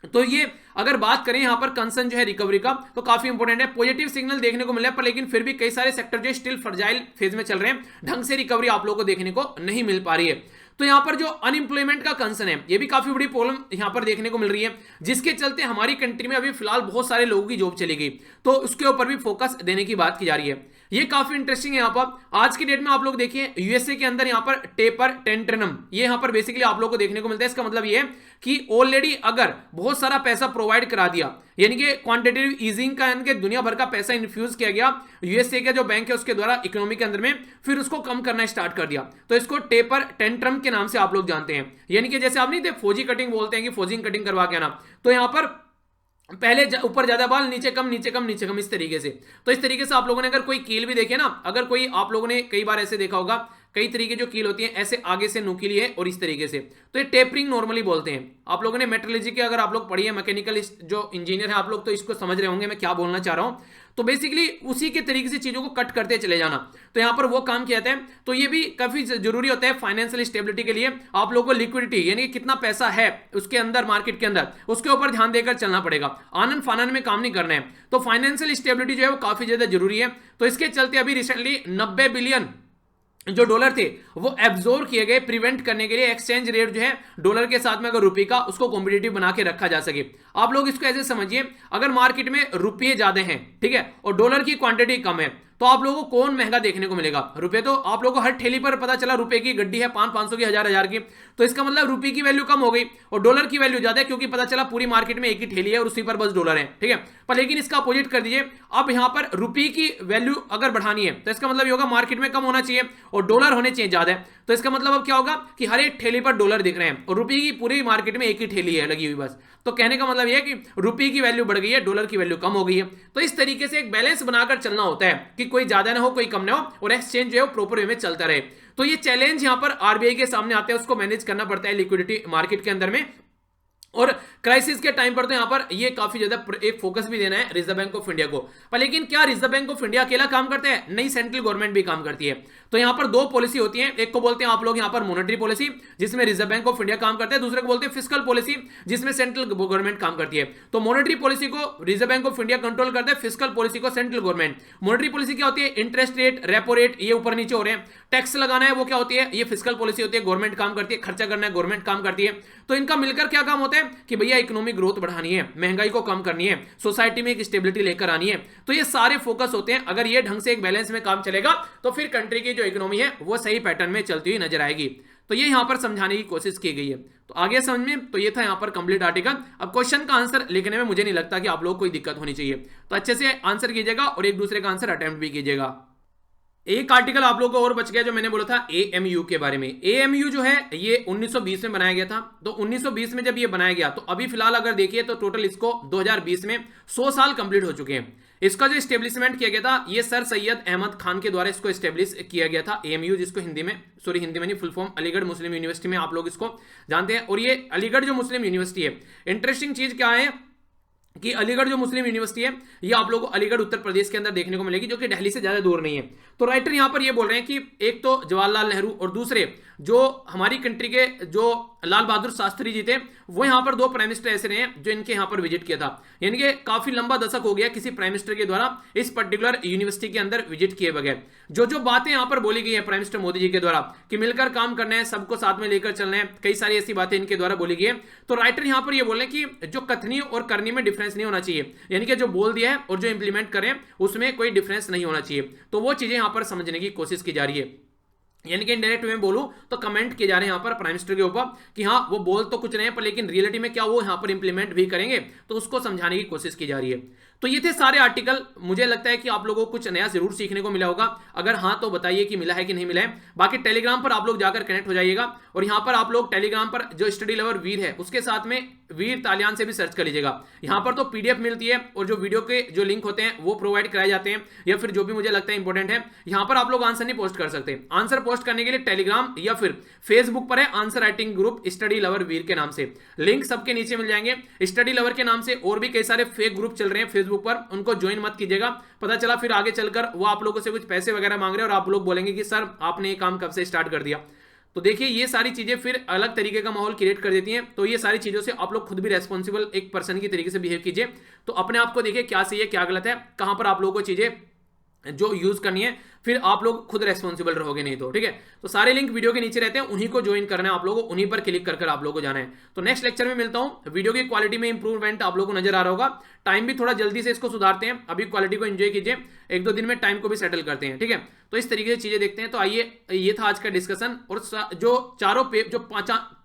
[SPEAKER 1] तो ये अगर बात करें यहां पर कंसर्न जो है रिकवरी का, तो काफी इंपॉर्टेंट है। पॉजिटिव सिग्नल देखने को मिला है, पर लेकिन फिर भी कई सारे सेक्टर जो स्टिल फ्रजाइल फेज में चल रहे हैं, ढंग से रिकवरी आप लोगों को देखने को नहीं मिल पा रही है। तो यहां पर जो अनएम्प्लॉयमेंट का कंसर्न है, ये भी काफी बड़ी प्रॉब्लम यहां पर देखने को मिल रही है, जिसके चलते हमारी कंट्री में अभी फिलहाल बहुत सारे लोगों की जॉब चली गई, तो उसके ऊपर भी फोकस देने की बात की जा रही है। ये काफी इंटरेस्टिंग है। यहाँ पर आज की डेट में आप लोग देखिए यूएसए के अंदर यहाँ पर टेपर टेंट्रनम, ये यहाँ पर बेसिकली आप लोग को देखने को मिलता है। इसका मतलब ये है कि ऑलरेडी अगर बहुत सारा पैसा प्रोवाइड करा दिया, यानी कि क्वांटिटेटिव ईजिंग का, यानी कि दुनिया भर का पैसा इन्फ्यूज किया गया यूएसए का जो बैंक है उसके द्वारा इकोनॉमी के अंदर में, फिर उसको कम करना स्टार्ट कर दिया, तो इसको टेपर टेंट्रम के नाम से आप लोग जानते हैं। यानी कि जैसे आप नहीं थे फौजी कटिंग बोलते हैं कि फौजी कटिंग करवा के आना, तो यहाँ पर पहले ऊपर ज्यादा बाल, नीचे कम, नीचे कम, नीचे कम, इस तरीके से। तो इस तरीके से आप लोगों ने अगर कोई कील भी देखे ना, अगर कोई आप लोगों ने कई बार ऐसे देखा होगा, कई तरीके जो कील होती है ऐसे आगे से नुकीली है और इस तरीके से, तो ये टेपरिंग नॉर्मली बोलते हैं। आप लोगों ने मेट्रोलॉजी के अगर आप लोग पढ़ी है, मैकेनिकल जो इंजीनियर है आप लोग, तो इसको समझ रहे होंगे मैं क्या बोलना चाह रहा हूं। तो बेसिकली उसी के तरीके से चीजों को कट करते चले जाना, तो यहां पर वो काम किया जाता है। तो ये भी काफी जरूरी होता है फाइनेंशियल स्टेबिलिटी के लिए। आप लोगों को लिक्विडिटी यानी कितना पैसा है उसके अंदर, मार्केट के अंदर, उसके ऊपर ध्यान देकर चलना पड़ेगा। आनंद फानन में काम नहीं करना है। तो फाइनेंशियल स्टेबिलिटी जो है वो काफी ज्यादा जरूरी है। तो इसके चलते अभी रिसेंटली 90 बिलियन जो डॉलर थे वो एब्जॉर्ब किए गए प्रिवेंट करने के लिए, एक्सचेंज रेट जो है डॉलर के साथ में अगर रुपये का, उसको कॉम्पिटिटिव बना के रखा जा सके। आप लोग इसको ऐसे समझिए, अगर मार्केट में रुपये ज्यादा हैं, ठीक है, और डॉलर की क्वांटिटी कम है, तो आप लोगों को कौन महंगा देखने को मिलेगा? रुपए। तो आप लोगों को हर ठेली पर पता चला रुपए की गड्डी है 500 की, 1000 की, तो इसका मतलब रुपए की वैल्यू कम हो गई और डॉलर की वैल्यू ज्यादा है, क्योंकि पता चला पूरी मार्केट में एक ही ठेली है और उसी पर बस डॉलर है, ठीक है। पर लेकिन इसका अपोजिट कर दीजिए, अब यहां पर रुपये की वैल्यू अगर बढ़ानी है तो इसका मतलब ये होगा मार्केट में कम होना चाहिए और डॉलर होने चाहिए ज्यादा है। तो इसका मतलब अब क्या होगा कि हर एक ठेली पर डॉलर दिख रहे हैं और रुपये की पूरी मार्केट में एक ही ठेली है लगी हुई बस। तो कहने का मतलब यह है कि रुपये की वैल्यू बढ़ गई है, डॉलर की वैल्यू कम हो गई है। तो इस तरीके से एक बैलेंस बनाकर चलना होता है कि कि कोई ज्यादा ना हो कोई कम ना हो, और एक्सचेंज जो है वो प्रॉपर वे में चलता रहे। तो ये चैलेंज यहां पर आरबीआई के सामने आते हैं, उसको मैनेज करना पड़ता है लिक्विडिटी मार्केट के अंदर में। और क्राइसिस के टाइम पर तो यहां पर ये काफी ज्यादा एक फोकस भी देना है रिजर्व बैंक ऑफ इंडिया को। पर लेकिन क्या रिजर्व बैंक ऑफ इंडिया अकेला काम करते हैं? नहीं, सेंट्रल गवर्नमेंट भी काम करती है। तो यहां पर दो पॉलिसी होती है, एक को बोलते हैं आप लोग यहां पर मॉनेटरी पॉलिसी जिसमें रिजर्व बैंक ऑफ इंडिया काम करता है, दूसरे को बोलते हैं फिस्कल पॉलिसी जिसमें सेंट्रल गवर्नमेंट काम करती है। तो मॉनेटरी पॉलिसी को reserve bank of India control करता है, फिस्कल पॉलिसी को सेंट्रल गवर्नमेंट। मॉनेटरी पॉलिसी क्या होती है? इंटरेस्ट रेट, रेपो रेट ये ऊपर नीचे हो रहे हैं, टैक्स लगाना है वो क्या होती है? ये फिस्कल पॉलिसी होती है, गवर्नमेंट काम करती है, खर्चा करना है गवर्नमेंट काम करती है। तो इनका मिलकर क्या काम होता है कि भैया इकोनॉमिक ग्रोथ बढ़ानी है, महंगाई को कम करनी है, सोसाइटी में एक स्टेबिलिटी लेकर आनी है। तो ये सारे फोकस होते हैं। अगर ये ढंग से एक बैलेंस में काम चलेगा तो फिर कंट्री की जो इकोनॉमी है वो सही पैटर्न में चलती हुई नजर आएगी। तो ये यहां पर समझाने की कोशिश की गई है। तो आगे समझ में, तो ये था यहां पर कंप्लीट आर्टिकल। अब क्वेश्चन का आंसर लिखने में मुझे नहीं लगता कि आप लोग कोई दिक्कत होनी चाहिए, तो अच्छे से आंसर कीजिएगा और एक दूसरे का आंसर अटेम्प्ट भी कीजिएगा। एक आर्टिकल आप लोगों को और बच गया जो मैंने बोला था एएमयू के बारे में। एएमयू जो है ये 1920 में बनाया गया था। तो 1920 में जब ये बनाया गया तो अभी फिलहाल अगर देखिए तो टोटल इसको 2020 में 100 साल कंप्लीट हो चुके हैं। इसका जो स्टेब्लिशमेंट किया गया था ये सर सैयद अहमद खान के द्वारा इसको स्टेब्लिश किया गया था। एएमयू जिसको हिंदी में नहीं, फुल फॉर्म अलीगढ़ मुस्लिम यूनिवर्सिटी में आप लोग इसको जानते हैं। और ये अलीगढ़ जो मुस्लिम यूनिवर्सिटी है, इंटरेस्टिंग चीज क्या है कि अलीगढ़ जो मुस्लिम यूनिवर्सिटी है ये आप लोगों को अलीगढ़ उत्तर प्रदेश के अंदर देखने को मिलेगी, जो कि दिल्ली से ज्यादा दूर नहीं है। तो राइटर यहां पर ये बोल रहे हैं कि एक तो जवाहरलाल नेहरू और दूसरे जो हमारी कंट्री के जो लाल बहादुर शास्त्री जी थे वो यहां पर दो प्राइम मिनिस्टर ऐसे रहे हैं जो इनके यहां पर विजिट किया था। यानी कि काफी लंबा दशक हो गया किसी प्राइम मिनिस्टर के द्वारा इस पर्टिकुलर यूनिवर्सिटी के अंदर विजिट किए बगैर। जो जो बातें यहां पर बोली गई है प्राइम मिनिस्टर मोदी जी के द्वारा कि मिलकर काम करना है, सबको साथ में लेकर चलना है, कई सारी ऐसी बातें इनके द्वारा बोली गई है। तो राइटर यहां पर ये बोल रहे हैं कि जो कथनी और करनी में डिफरेंस नहीं होना चाहिए, यानी कि जो बोल दिया है और जो इंप्लीमेंट करें उसमें कोई डिफरेंस नहीं होना चाहिए। तो वो चीजें यहां पर समझने की कोशिश की जा रही है। यानी कि इनडायरेक्ट में बोलूं तो कमेंट किए जा रहे हैं यहां पर प्राइम मिनिस्टर के ऊपर कि हाँ वो बोल तो कुछ नहीं है पर लेकिन रियलिटी में क्या वो यहां पर इंप्लीमेंट भी करेंगे, तो उसको समझाने की कोशिश की जा रही है। तो ये थे सारे आर्टिकल। मुझे लगता है कि आप लोगों को कुछ नया जरूर सीखने को मिला होगा। अगर हाँ तो बताइए कि मिला है कि नहीं मिला है। बाकी टेलीग्राम पर आप लोग जाकर कनेक्ट हो जाइएगा और यहां पर आप लोग टेलीग्राम पर जो स्टडी लवर वीर है उसके साथ में वीर तालियान से भी सर्च कर लीजिएगा। यहां पर तो पीडीएफ मिलती है और जो वीडियो के जो लिंक होते हैं वो प्रोवाइड कराए जाते हैं, या फिर जो भी मुझे लगता है इंपॉर्टेंट है। यहां पर आप लोग आंसर नहीं पोस्ट कर सकते। आंसर पोस्ट करने के लिए टेलीग्राम या फिर फेसबुक पर है answer writing group study lover Veer के नाम से, लिंक सबके नीचे मिल जाएंगे। स्टडी लवर के नाम से और भी कई सारे फेक ग्रुप चल रहे हैं फेसबुक पर, उनको ज्वाइन मत कीजिएगा। पता चला फिर आगे चलकर वो आप लोगों से कुछ पैसे वगैरह मांग रहे हैं और आप लोग बोलेंगे कि सर आपने ये काम कब से स्टार्ट कर दिया। तो देखिए ये सारी चीजें फिर अलग तरीके का माहौल क्रिएट कर देती हैं। तो ये सारी चीजों से आप लोग खुद भी रेस्पॉन्सिबल एक पर्सन की तरीके से बिहेव कीजिए। तो अपने आप को देखिए क्या सही है क्या गलत है, कहां पर आप लोगों को चीजें जो यूज करनी है, फिर आप लोग खुद रेस्पॉन्सिबल रहोगे नहीं तो। ठीक है, तो सारे लिंक वीडियो के नीचे रहते हैं, उन्हीं को ज्वाइन करना है आप लोगों को, उन्हीं पर क्लिक कर आप लोगों को जाना है। तो नेक्स्ट लेक्चर में मिलता हूं। वीडियो की क्वालिटी में इंप्रूवमेंट आप लोगों को नजर आ रहा होगा। टाइम भी थोड़ा जल्दी से इसको सुधारते हैं, अभी क्वालिटी को एंजॉय कीजिए, एक दो दिन में टाइम को भी सेटल करते हैं। ठीक है, तो इस तरीके से चीजें देखते हैं। तो आइए, ये था आज का डिस्कशन। और जो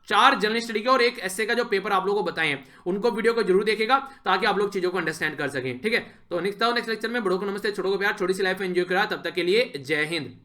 [SPEAKER 1] चार जनरल स्टडी के और एक एसए का जो पेपर आप लोगों को बताए हैं उनको वीडियो को जरूर देखेगा ताकि आप लोग चीजों को अंडरस्टैंड कर सकें। ठीक है, तो नेक्स्ट लेक्चर में बड़ों को नमस्ते, छोटों को प्यार, छोटी सी लाइफ एंजॉय करा। तब तक के लिए जय हिंद।